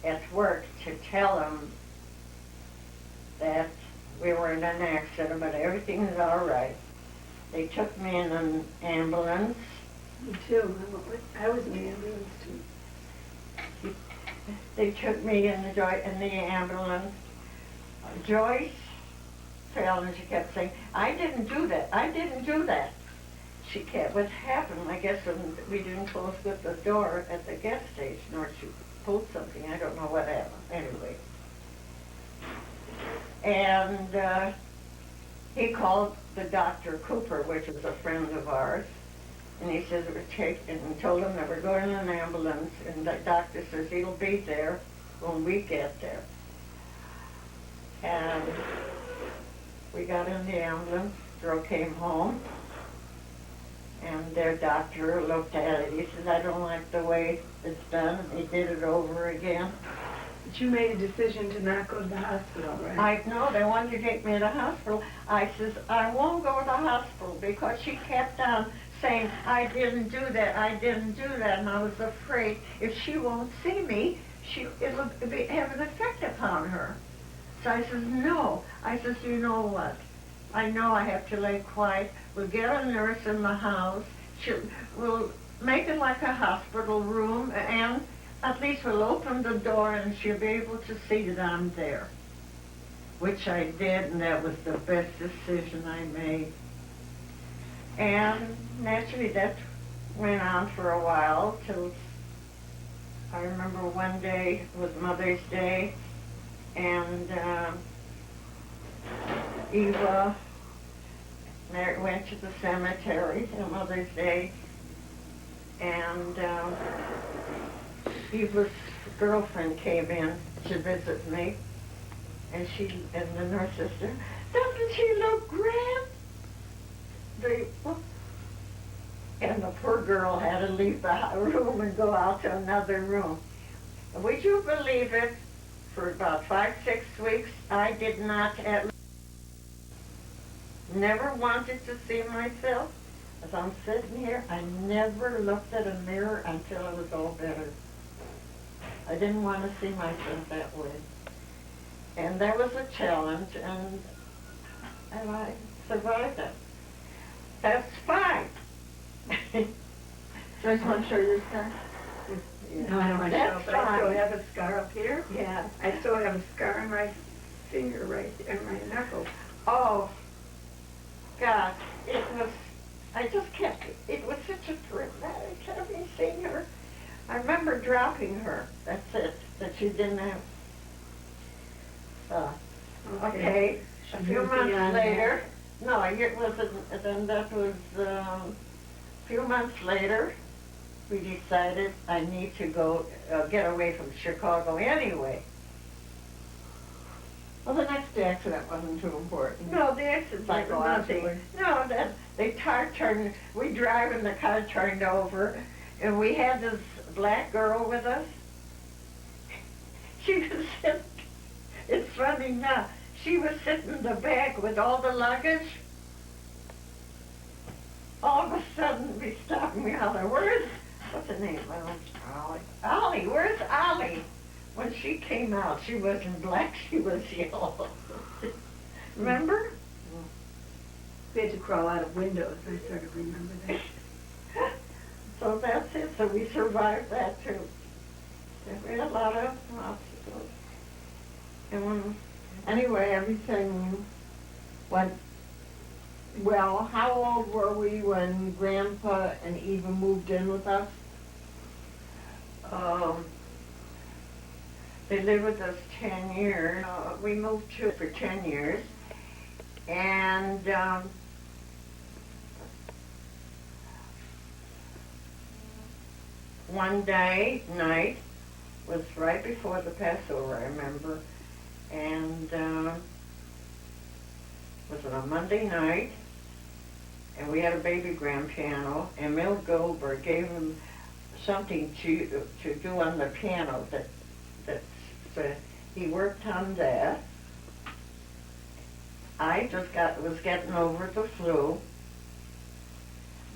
at work to tell him that we were in an accident, but everything is all right. They took me in an ambulance. Me too. I was in the ambulance too. They took me in the ambulance. Joyce fell and she kept saying, I didn't do that, I didn't do that. She kept, what happened, I guess when we didn't close with the door at the gas station, or she pulled something, I don't know what happened, anyway. And he called the Dr. Cooper, which is a friend of ours, and he says, and told him that we're going in an ambulance, and the doctor says he'll be there when we get there. And we got in the ambulance, girl came home, and their doctor looked at it. He says, I don't like the way it's done, and he did it over again. But you made a decision to not go to the hospital, right? I know, they wanted to take me to the hospital. I says, I won't go to the hospital, because she kept on saying, I didn't do that, I didn't do that, and I was afraid if she won't see me, it'll have an effect upon her. So I says, no. I says, you know what? I know I have to lay quiet. We'll get a nurse in the house. We'll make it like a hospital room, and at least we'll open the door and she'll be able to see that I'm there. Which I did, and that was the best decision I made. And naturally that went on for a while till I remember one day, it was Mother's Day, and Eva went to the cemetery on Mother's Day, and Eva's girlfriend came in to visit me, and the nurse sister, doesn't she look grand? And the poor girl had to leave the room and go out to another room. Would you believe it? For about 5-6 weeks, I did not never wanted to see myself. As I'm sitting here, I never looked at a mirror until I was all better. I didn't want to see myself that way. And that was a challenge, and I survived it. That's fine. Joyce, want to show your scar? No, I don't want to show, but I still have a scar up here. Yeah. I still have a scar on my finger right there, my knuckle. Oh, God, it was such a dramatic having seen her. I remember dropping her, that's it, that she didn't have. Okay, a few months later, no, it wasn't, then that was, a few months later, we decided I need to go, get away from Chicago anyway. Well, the next accident wasn't too important. No, the accident was nothing. No, we drive and the car turned over, and we had this black girl with us. She was sitting, it's funny now, she was sitting in the back with all the luggage. All of a sudden, we stopped and we hollered, what's her name? Ollie, where's Ollie? When she came out, she wasn't black, she was yellow. Remember? We had to crawl out of windows, I sort of remember that. So that's it, so we survived that too. We had a lot of obstacles. And anyway, everything went Well, how old were we when Grandpa and Eva moved in with us? They lived with us 10 years. We moved to for 10 years. And one day, night, was right before the Passover, I remember. And was on a Monday night. And we had a baby grand piano. And Mill Goldberg gave him something to do on the piano that he worked on that. I just was getting over the flu.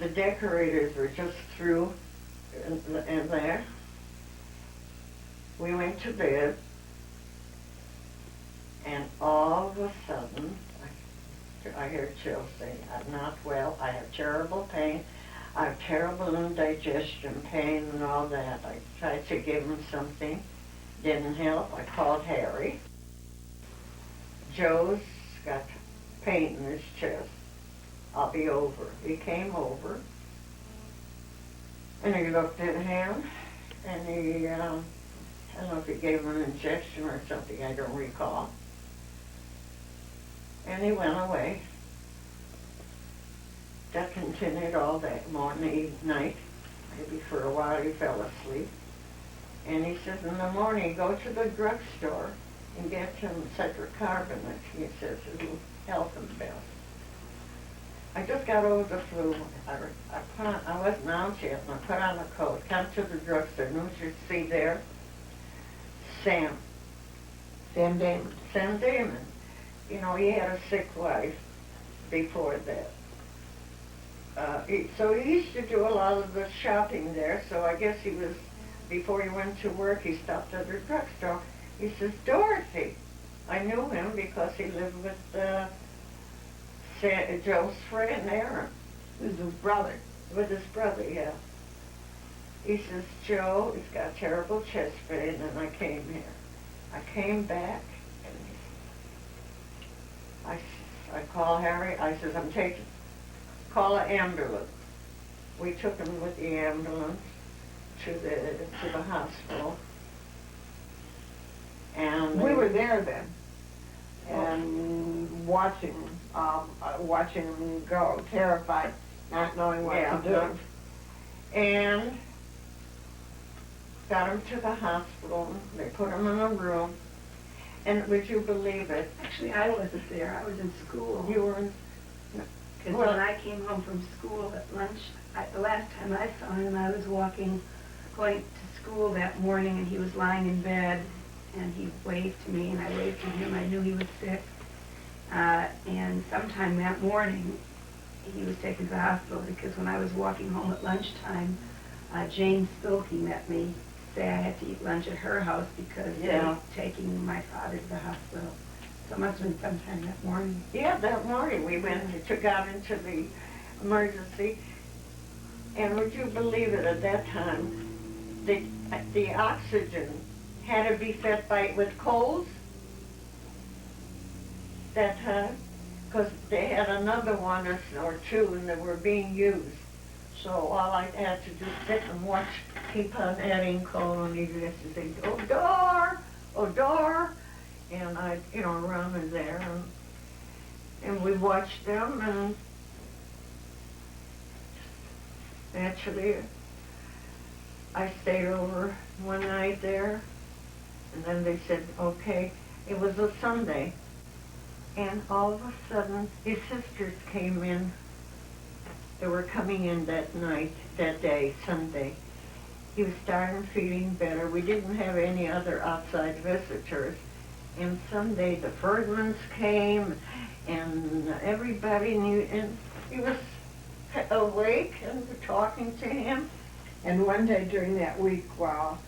The decorators were just through in there. We went to bed, and all of a sudden, I heard chills saying, "I'm not well, I have terrible pain, I have terrible indigestion pain and all that." I tried to give him something, didn't help. I called Harry. Joe's got pain in his chest. I'll be over. He came over, and he looked at him, and he, I don't know if he gave him an injection or something, I don't recall. And he went away. That continued all that morning, night. Maybe for a while he fell asleep. And he says in the morning, go to the drugstore and get him tetracarbonate. He says it'll help him best. I just got over the flu. I wasn't out yet, and I put on a coat, come to the drugstore. And who should see there? Sam Damond. Sam Damond. You know, he had a sick wife before that. So he used to do a lot of the shopping there, so I guess he was, before he went to work, he stopped at the drugstore. He says, "Dorothy." I knew him because he lived with Joe's friend Aaron. This is his brother. With his brother, yeah. He says, "Joe, he's got terrible chest pain," and I came here. I came back, and I call Harry. I says, call an ambulance. We took him with the ambulance to the hospital. And We were there then, and watching him go, terrified, not knowing what to do. And got him to the hospital. They put him in a room. And would you believe it? Actually, I wasn't there. I was in school. You were in... Because when I came home from school at lunch, the last time I saw him, I was going to school that morning, and he was lying in bed, and he waved to me, and I waved to him. I knew he was sick. And sometime that morning, he was taken to the hospital, because when I was walking home at lunchtime, Jane Spilkey met me, say I had to eat lunch at her house because they were taking my father to the hospital. So it must have been sometime that morning. Yeah, that morning we got into the emergency, and would you believe it, at that time, the oxygen had to be fed with coals that time, because they had another one or two, and they were being used. So all I had to do was sit and watch, keep on adding coal, and he used to say, "Oh, door," and I'd, run in there, and we watched them, and actually, I stayed over one night there, and then they said, okay, it was a Sunday, and all of a sudden, his sisters came in. They were coming in that day, Sunday. He was starting feeling better. We didn't have any other outside visitors. And Sunday, the Ferdmans came, and everybody knew, and he was awake, and we're talking to him. And one day during that week, while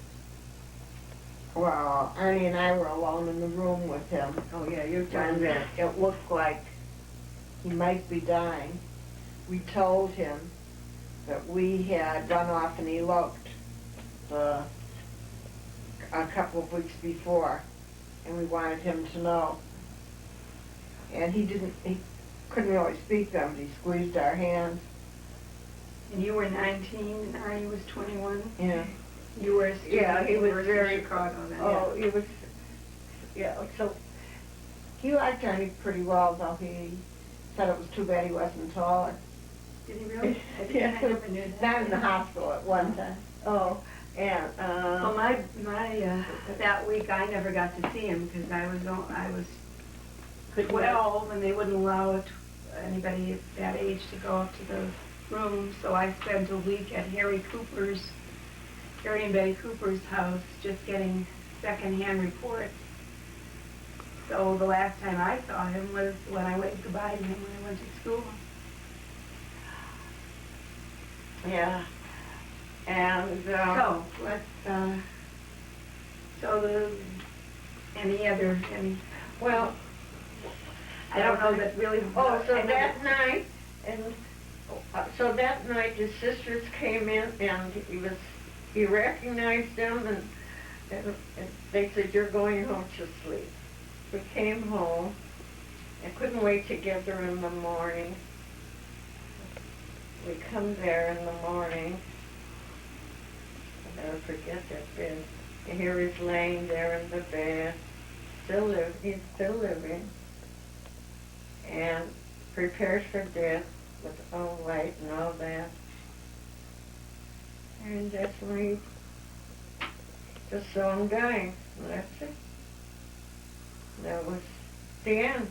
Ernie and I were alone in the room with him, Oh yeah, you're telling when that. it looked like he might be dying, we told him that we had run off and eloped a couple of weeks before, and we wanted him to know. And he couldn't really speak them, but he squeezed our hands. And you were 19 and Arnie was 21? Yeah. You were a student Yeah, he at the was University of very, Chicago then? oh, he was, yeah, so he liked Arnie pretty well, though he said it was too bad he wasn't taller. Did he really? Yeah. I never knew that. Not in the hospital at one time. Oh, and, Well, my that week I never got to see him because I was 12 and they wouldn't allow anybody at that age to go up to the room. So I spent a week at Harry and Betty Cooper's house just getting secondhand reports. So the last time I saw him was when I waved goodbye to him when I went to school. yeah, and, So let's. Any? well, I don't know that really. oh, so I know that night, and so that night his sisters came in and he recognized them and they said, you're going home to sleep. We came home and couldn't wait to get there in the morning. We come there in the morning. I'll never forget that bed. And here he's laying there in the bed, he's still living, and prepares for death with all white and all that. And that's when he just saw him dying. And that's it. That was the end.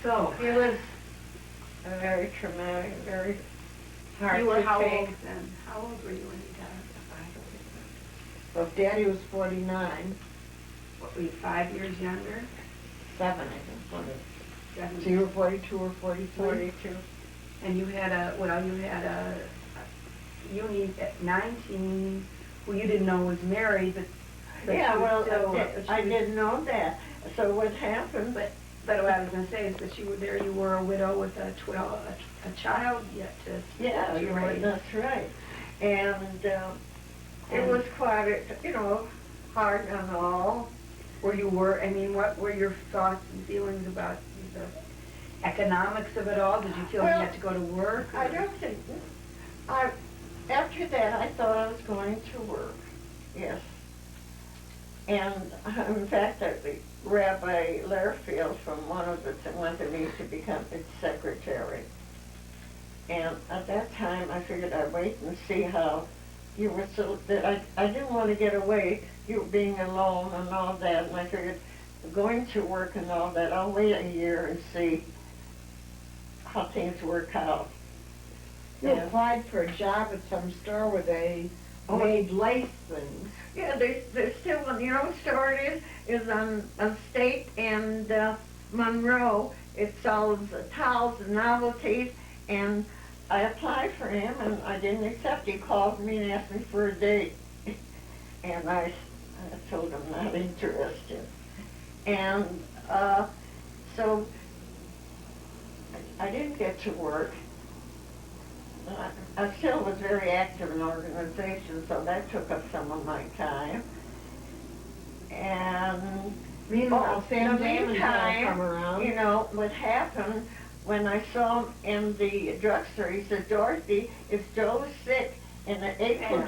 So It was a very traumatic, very hard you were to how take. old then? How old were you when you died? So if Daddy was 49, What were you, 5 years younger? 7, I think, was it? 7. so you were 42 or 43? 42. And you had a Uni at 19, who you didn't know was married, but Yeah, she was well, still, I didn't know that. So what happened, But what I was going to say is that you were a widow with a child yet to yeah, to you were, raise. that's right. And it was quite, hard on all. What were your thoughts and feelings about the economics of it all? Did you feel you Well, had to go to work? I don't think, after that, I thought I was going to work, yes. And in fact, Rabbi Lairfield from one of the wanted me to become its secretary. And at that time, I figured I'd wait and see how you were that I didn't want to get away, you being alone and all that, and I figured going to work and all that, I'll wait a year and see how things work out. You applied for a job at some store where they made lace things. Yeah, there's still one. You know what store it is on State and Monroe. It sells towels and novelties, and I applied for him, and I didn't accept. He called me and asked me for a date, and I told him not interested. And so I didn't get to work. I still was very active in organizations, so that took up some of my time. And Meanwhile, Sam in the Damon had meantime, come around. you know, what happened when I saw him in the drugstore, he said, Dorothy, if Joe's sick in April,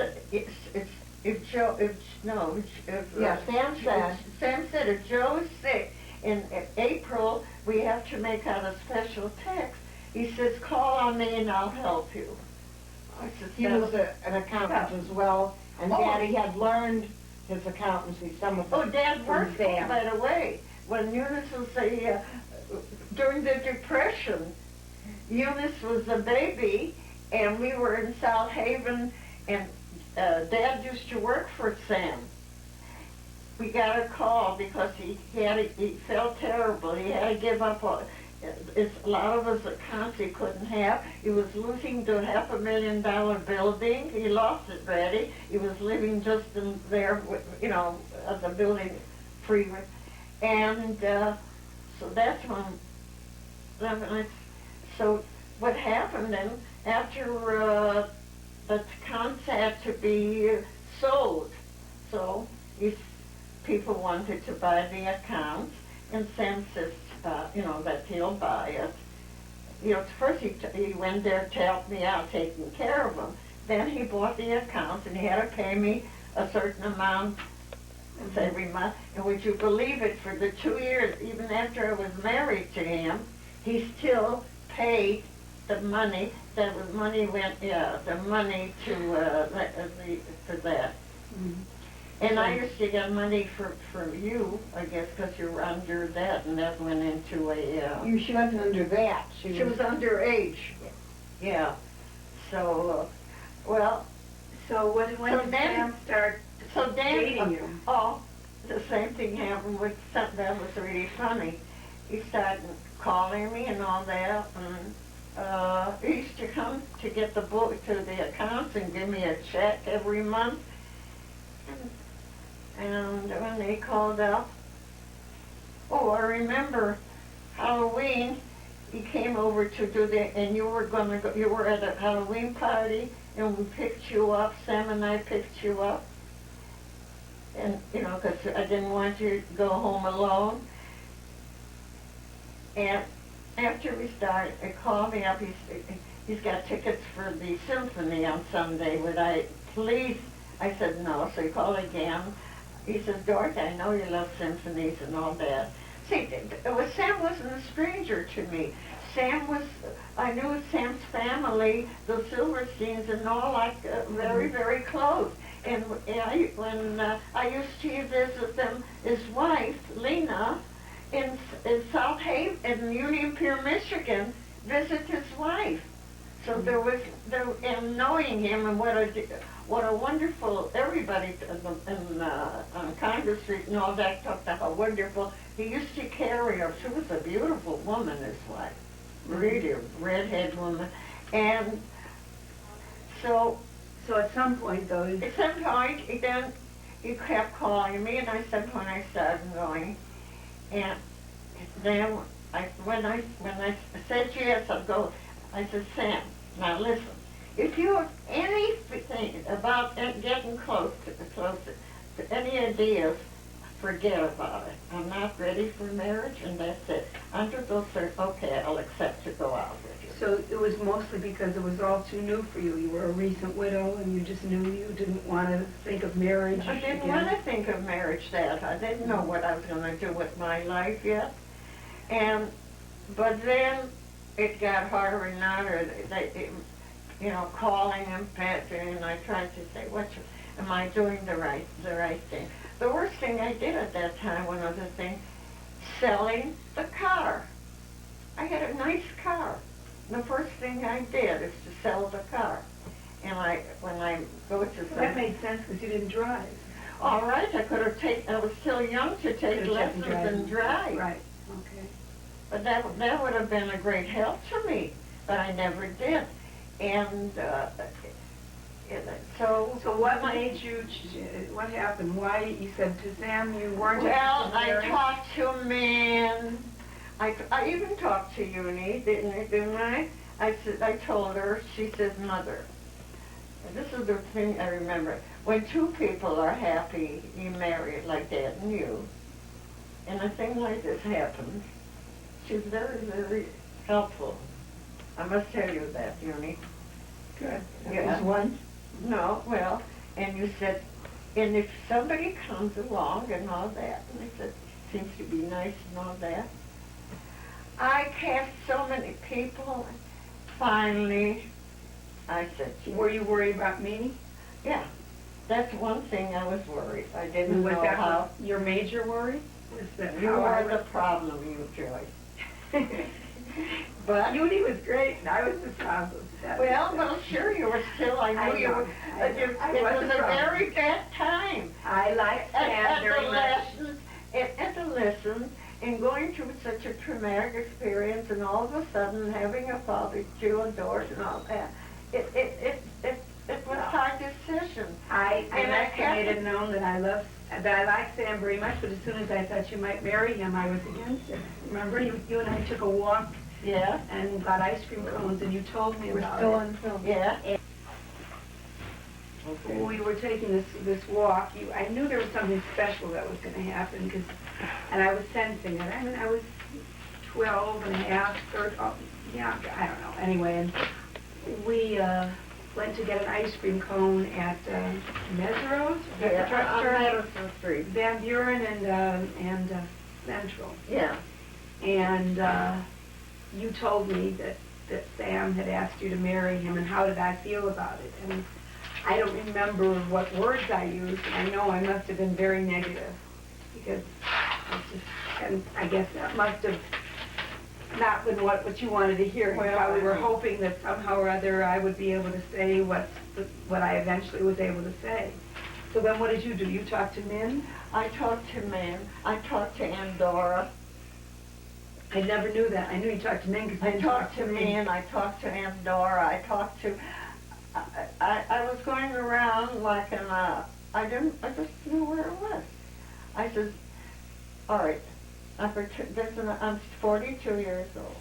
Sam said, if Joe's sick in April, we have to make out a special text. He says, call on me and I'll help you. I said, He was an accountant as well, and Oh. Daddy had learned his accountancy, some of it. oh, Dad from worked, Sam. by the way, when Eunice was during the Depression, Eunice was a baby, and we were in South Haven, and Dad used to work for Sam. We got a call because he felt terrible. He had to give up a lot of his accounts he couldn't have. He was losing to $500,000 building. He lost it, Brady. He was living just in there, the building free. And so that's when, so what happened then, after the accounts had to be sold, so people wanted to buy the accounts, and Sam says, that he'll buy it. First he went there to help me out taking care of them. Then he bought the accounts, and he had to pay me a certain amount every month. And would you believe it, for the 2 years, even after I was married to him, he still paid the money. The money to for that. Mhm. And I used to get money from you, I guess, because you were under that, and that went into a. She wasn't under that. She was underage. Yeah. So, well. So when did Sam start dating you? Oh, the same thing happened with something that was really funny. He started calling me and all that, and he used to come to get the book to the accounts and give me a check every month. And when he called up, I remember Halloween, he came over to do and you were at a Halloween party, and we picked you up, Sam and I picked you up. And, because I didn't want you to go home alone. And after we started, he called me up, he's got tickets for the symphony on Sunday, would I please? I said no, so he called again. He says, Dorothy, I know you love symphonies and all that. See, Sam wasn't a stranger to me. I knew Sam's family, the Silversteins and all, very, very close. And when I used to visit them, his wife, Lena, in South Haven, in Union Pier, Michigan, visit his wife. So and knowing him, and what a wonderful, everybody on Congress Street and all that talked about how wonderful he used to carry her. She was a beautiful woman, his wife, really a redhead woman. And so at some point, though, then he kept calling me, and I said when I started going, and then when I said yes, I'll go. I said, Sam, now listen, if you have anything about getting close to any ideas, forget about it. I'm not ready for marriage, and that's it. Under those okay, I'll accept to go out with you. So it was mostly because it was all too new for you. You were a recent widow, and you just knew you didn't want to think of marriage. I didn't want to think of marriage that. I didn't know what I was going to do with my life yet. But then it got harder and harder. Calling and petting, and I tried to say, am I doing the right thing? The worst thing I did at that time, one other thing, selling the car. I had a nice car. The first thing I did is to sell the car. And when I go to some... That made sense because you didn't drive. All right, I was still young to take lessons and drive. Right, okay. But that would have been a great help to me, but I never did. And so what made you, what happened? Why, you said to Sam you weren't... Well, I talked to men. I even talked to Eunice, didn't I? I told her, she says, Mother, this is the thing I remember. When two people are happy, you marry it like Dad and you, and a thing like this happens, she's very, very helpful. I must tell you that, Eunice. Good. Yeah. That was one? No, well, and you said, and if somebody comes along and all that, and I said, seems to be nice and all that. I cast so many people, and finally, I said, Were you worried about me? yeah, that's one thing I was worried. I didn't Was know that how. your major worry? Was that You how are the problem, you Joyce. But Judy was great, and I was the problem. well, sure, you were still. I knew you were. It was a very bad time. I liked Sam very much. At the lessons, and going through such a traumatic experience, and all of a sudden having a father you adored and all that, it was a hard decision. I made it known that I liked Sam very much, but as soon as I thought you might marry him, I was against it. Remember, you and I took a walk. Yeah. And got ice cream cones, and you told me We're about still it. on film. Yeah. Okay. we were taking this walk, I knew there was something special that was going to happen, and I was sensing it. I mean, I was 12 and a half, 13, yeah, I don't know. Anyway, and we went to get an ice cream cone at Mesero's, Yeah, on drugstore, Madison Street. Van Buren and Central. Yeah. And you told me that Sam had asked you to marry him, and how did I feel about it? And I don't remember what words I used, and I know I must have been very negative, because and I guess that must have not been what you wanted to hear. You Well, probably were hoping that somehow or other I would be able to say what I eventually was able to say. So then what did you do? You talked to Min? I talked to Min. I talked to Aunt Dora. I never knew that. I knew you talked to Min because I Min talked to Min. I talked to Aunt Dora. I talked to... I was going around like in a... I just knew where it was. I said, all right, I'm 42 years old.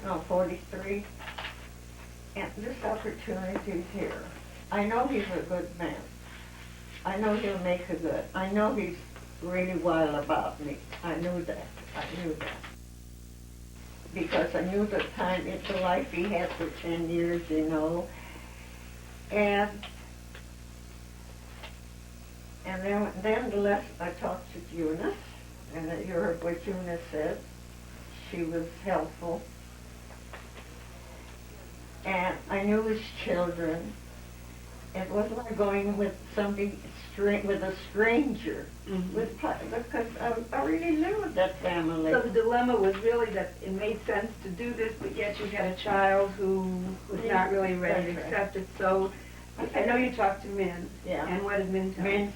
No, 43. And this opportunity is here. I know he's a good man. I know he'll make a good. I know he's really wild about me. I knew that. Because I knew the time, the life he had for 10 years, you know. And then the less I talked to Eunice, and you heard what Eunice said. She was helpful. And I knew his children. It wasn't like going with somebody with a stranger, because I really knew that family. So the dilemma was really that it made sense to do this, but yet you had a child who was not really ready to accept it. So I know you talked to Min. Yeah. And what did Min tell you? Min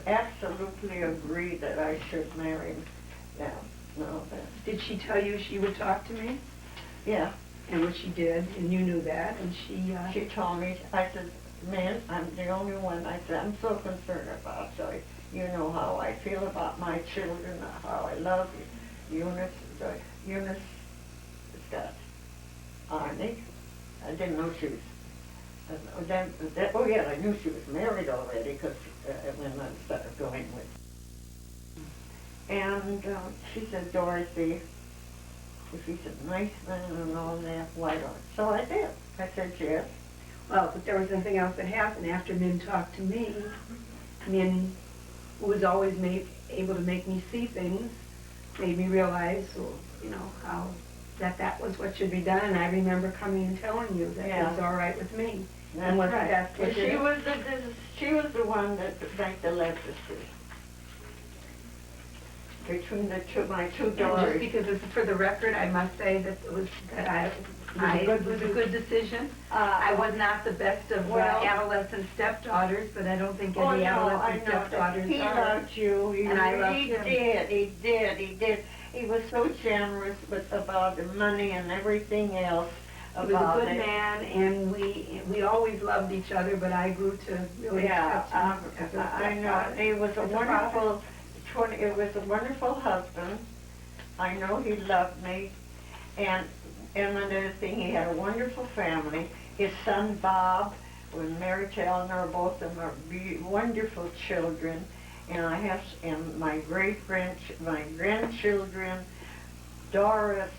absolutely agreed that I should marry him. Yeah. No. Did she tell you she would talk to me? Yeah. And what she did, and you knew that, and She told me. I said, Man, I'm the only one. I said, I'm so concerned about Joyce. You know how I feel about my children, how I love you. Eunice has got Arnie. I didn't know she was, oh yeah, I knew she was married already, because when I started going with. And she said, Dorothy, if he's a nice man and all that, why don't? So I did. I said yes. Well, but there was something else that happened after Min talked to me. Min, who was always able to make me see things, made me realize, you know, how that was what should be done. And I remember coming and telling you that it was all right with me. That's right. That's what she was the one that made the legacy between my two daughters. And just because this is for the record, I must say that it was a good decision. I was not the best of adolescent stepdaughters, but I don't think any adolescent stepdaughters He are. loved you. And I loved him. He did. He was so generous about the money and everything else. He was a good man, and we always loved each other, but I grew to really accept him as a I know. He was a wonderful. It was a wonderful husband. I know he loved me, and another thing, he had a wonderful family. His son Bob was married to Eleanor. Both of them are wonderful children, and I have my grandchildren, Doris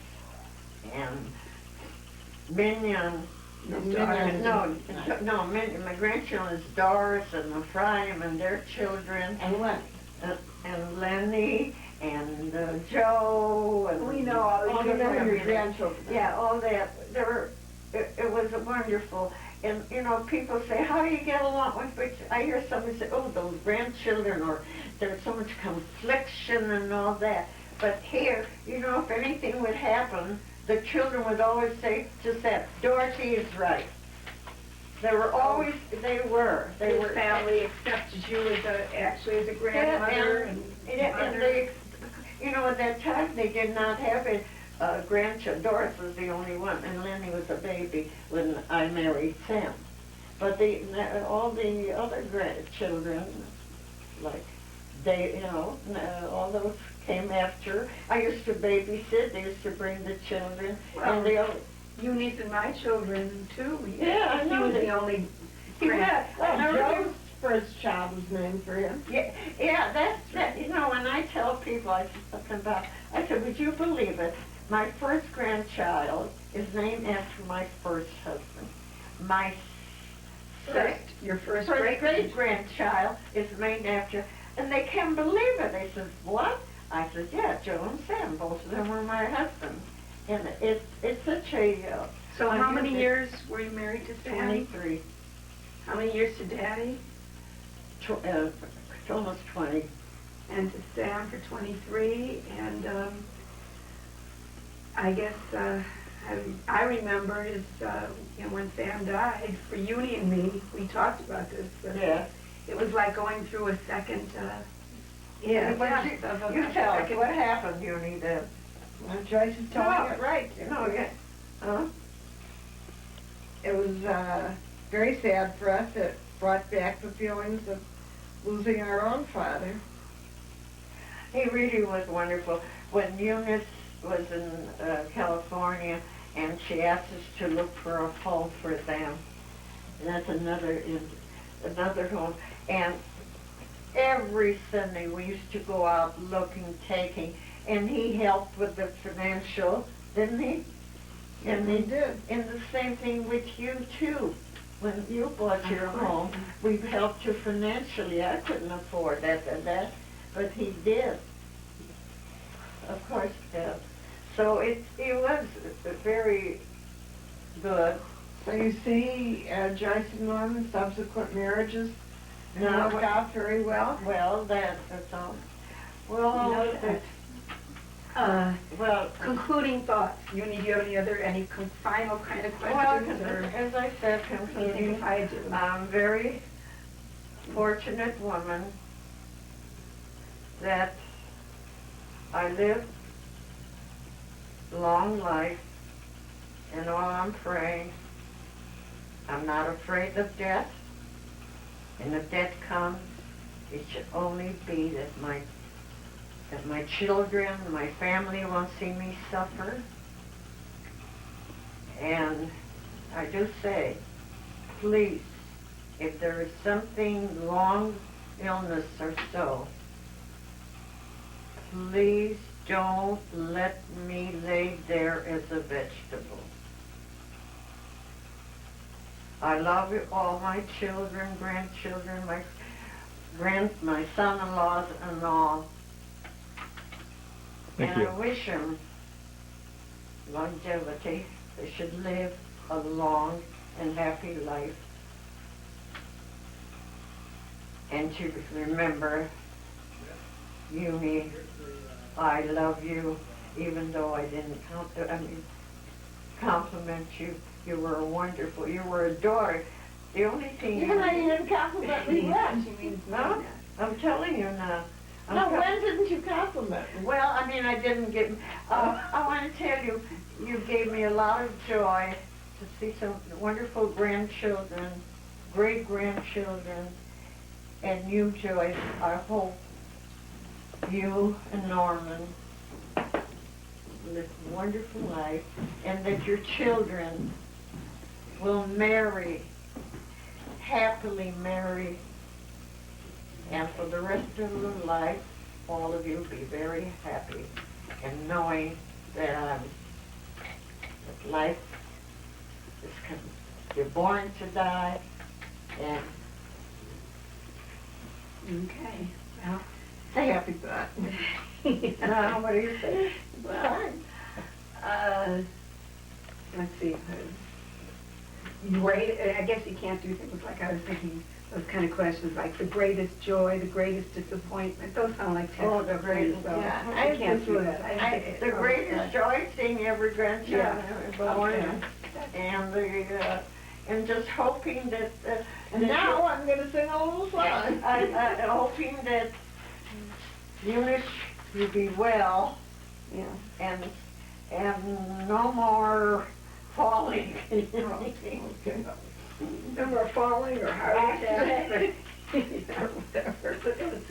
and Minion. My grandchildren is Doris and Ephraim and their children. And Lenny and Joe and we know all your grandchildren. Yeah, all that. It was wonderful. And you know, people say, "How do you get along with?" Which I hear somebody say, "Oh, those grandchildren," or "There's so much confliction and all that." But here, you know, if anything would happen, the children would always say just that, "Dorothy is right." They were always, His family accepted you actually as a grandmother and they, you know, at that time they did not have a grandchild. Doris was the only one, and Lenny was a baby when I married Sam. But all the other grandchildren, like all those came after. I used to babysit. They used to bring the children, and Eunice and my children too. Yeah, I know. He was the only Joe's first child was named for him. Yeah, that. You know, when I tell people, I said, would you believe it? My first grandchild is named after my first husband. My Your first great-grandchild is named after, and they can't believe it. They said, what? I said, yeah, Joe and Sam, both of them were my husbands. And it's such a... So how many years were you married to Sam? 23. How many years to Daddy? Almost 20. And to Sam for 23. And I guess I remember is when Sam died, for Uni and me, we talked about this. Yeah. It was like going through a second... Yeah, you tell us, second... what happened, Uni, then? Well, Joyce is telling it right. No, yeah. Huh? It was very sad for us. It brought back the feelings of losing our own father. He really was wonderful. When Eunice was in California, and she asked us to look for a home for them. And that's another home. And every Sunday we used to go out looking, taking, and he helped with the financial, didn't he? And he did. And the same thing with you too. When you bought your home, we helped you financially. I couldn't afford that, but he did. Of course he did. So it was very good. So you see, Joyce and Norman's subsequent marriages worked out very well. Well, that's all. Well, concluding thoughts. Do you have any final kind of questions? Well, as I said, concluding, I'm a very fortunate woman that I lived a long life, and all I'm praying, I'm not afraid of death, and if death comes, it should only be that my children, my family won't see me suffer. And I do say, please, if there is something long illness or so, please don't let me lay there as a vegetable. I love you, all my children, grandchildren, my son-in-laws and all. Thank and you. I wish them longevity. They should live a long and happy life. And to remember, Uni, I love you, even though I didn't compliment you. You were wonderful. You were a daughter. The only thing You didn't compliment me then. No, I'm telling you now. When didn't you compliment me? Well, I didn't get... I want to tell you, you gave me a lot of joy to see some wonderful grandchildren, great-grandchildren, and you, Joyce. I hope you and Norman live a wonderful life, and that your children will happily marry, and for the rest of their life, all of you be very happy, and knowing that life is coming. You're born to die, and Okay. Well, It's a happy thought. now, what do you say? well, let's see. Great. I guess you can't do things like I was thinking. Those kind of questions like the greatest joy, the greatest disappointment. Those sound like tests. Oh, the greatest, yeah. I can't do this. that. The greatest joy, seeing every grandchild born, Okay. and and just hoping that. And now I'm going to sing a little song. I hoping that Eunice, you be well, Yeah. and no more falling. No more falling or heart attack. Whatever.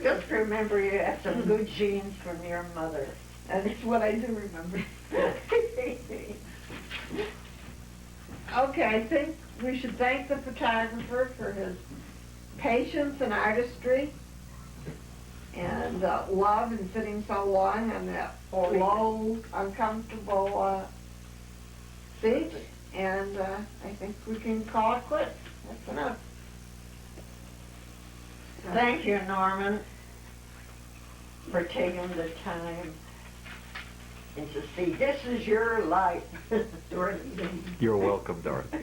Just remember you have some good genes from your mother. That's what I do remember. Okay, I think we should thank the photographer for his patience and artistry and love in sitting so long on that low, uncomfortable seat. And I think we can call it quits. That's enough. Thank you, Norman, for taking the time and to see this is your light. Dorothy Damond. You're welcome, Dorothy.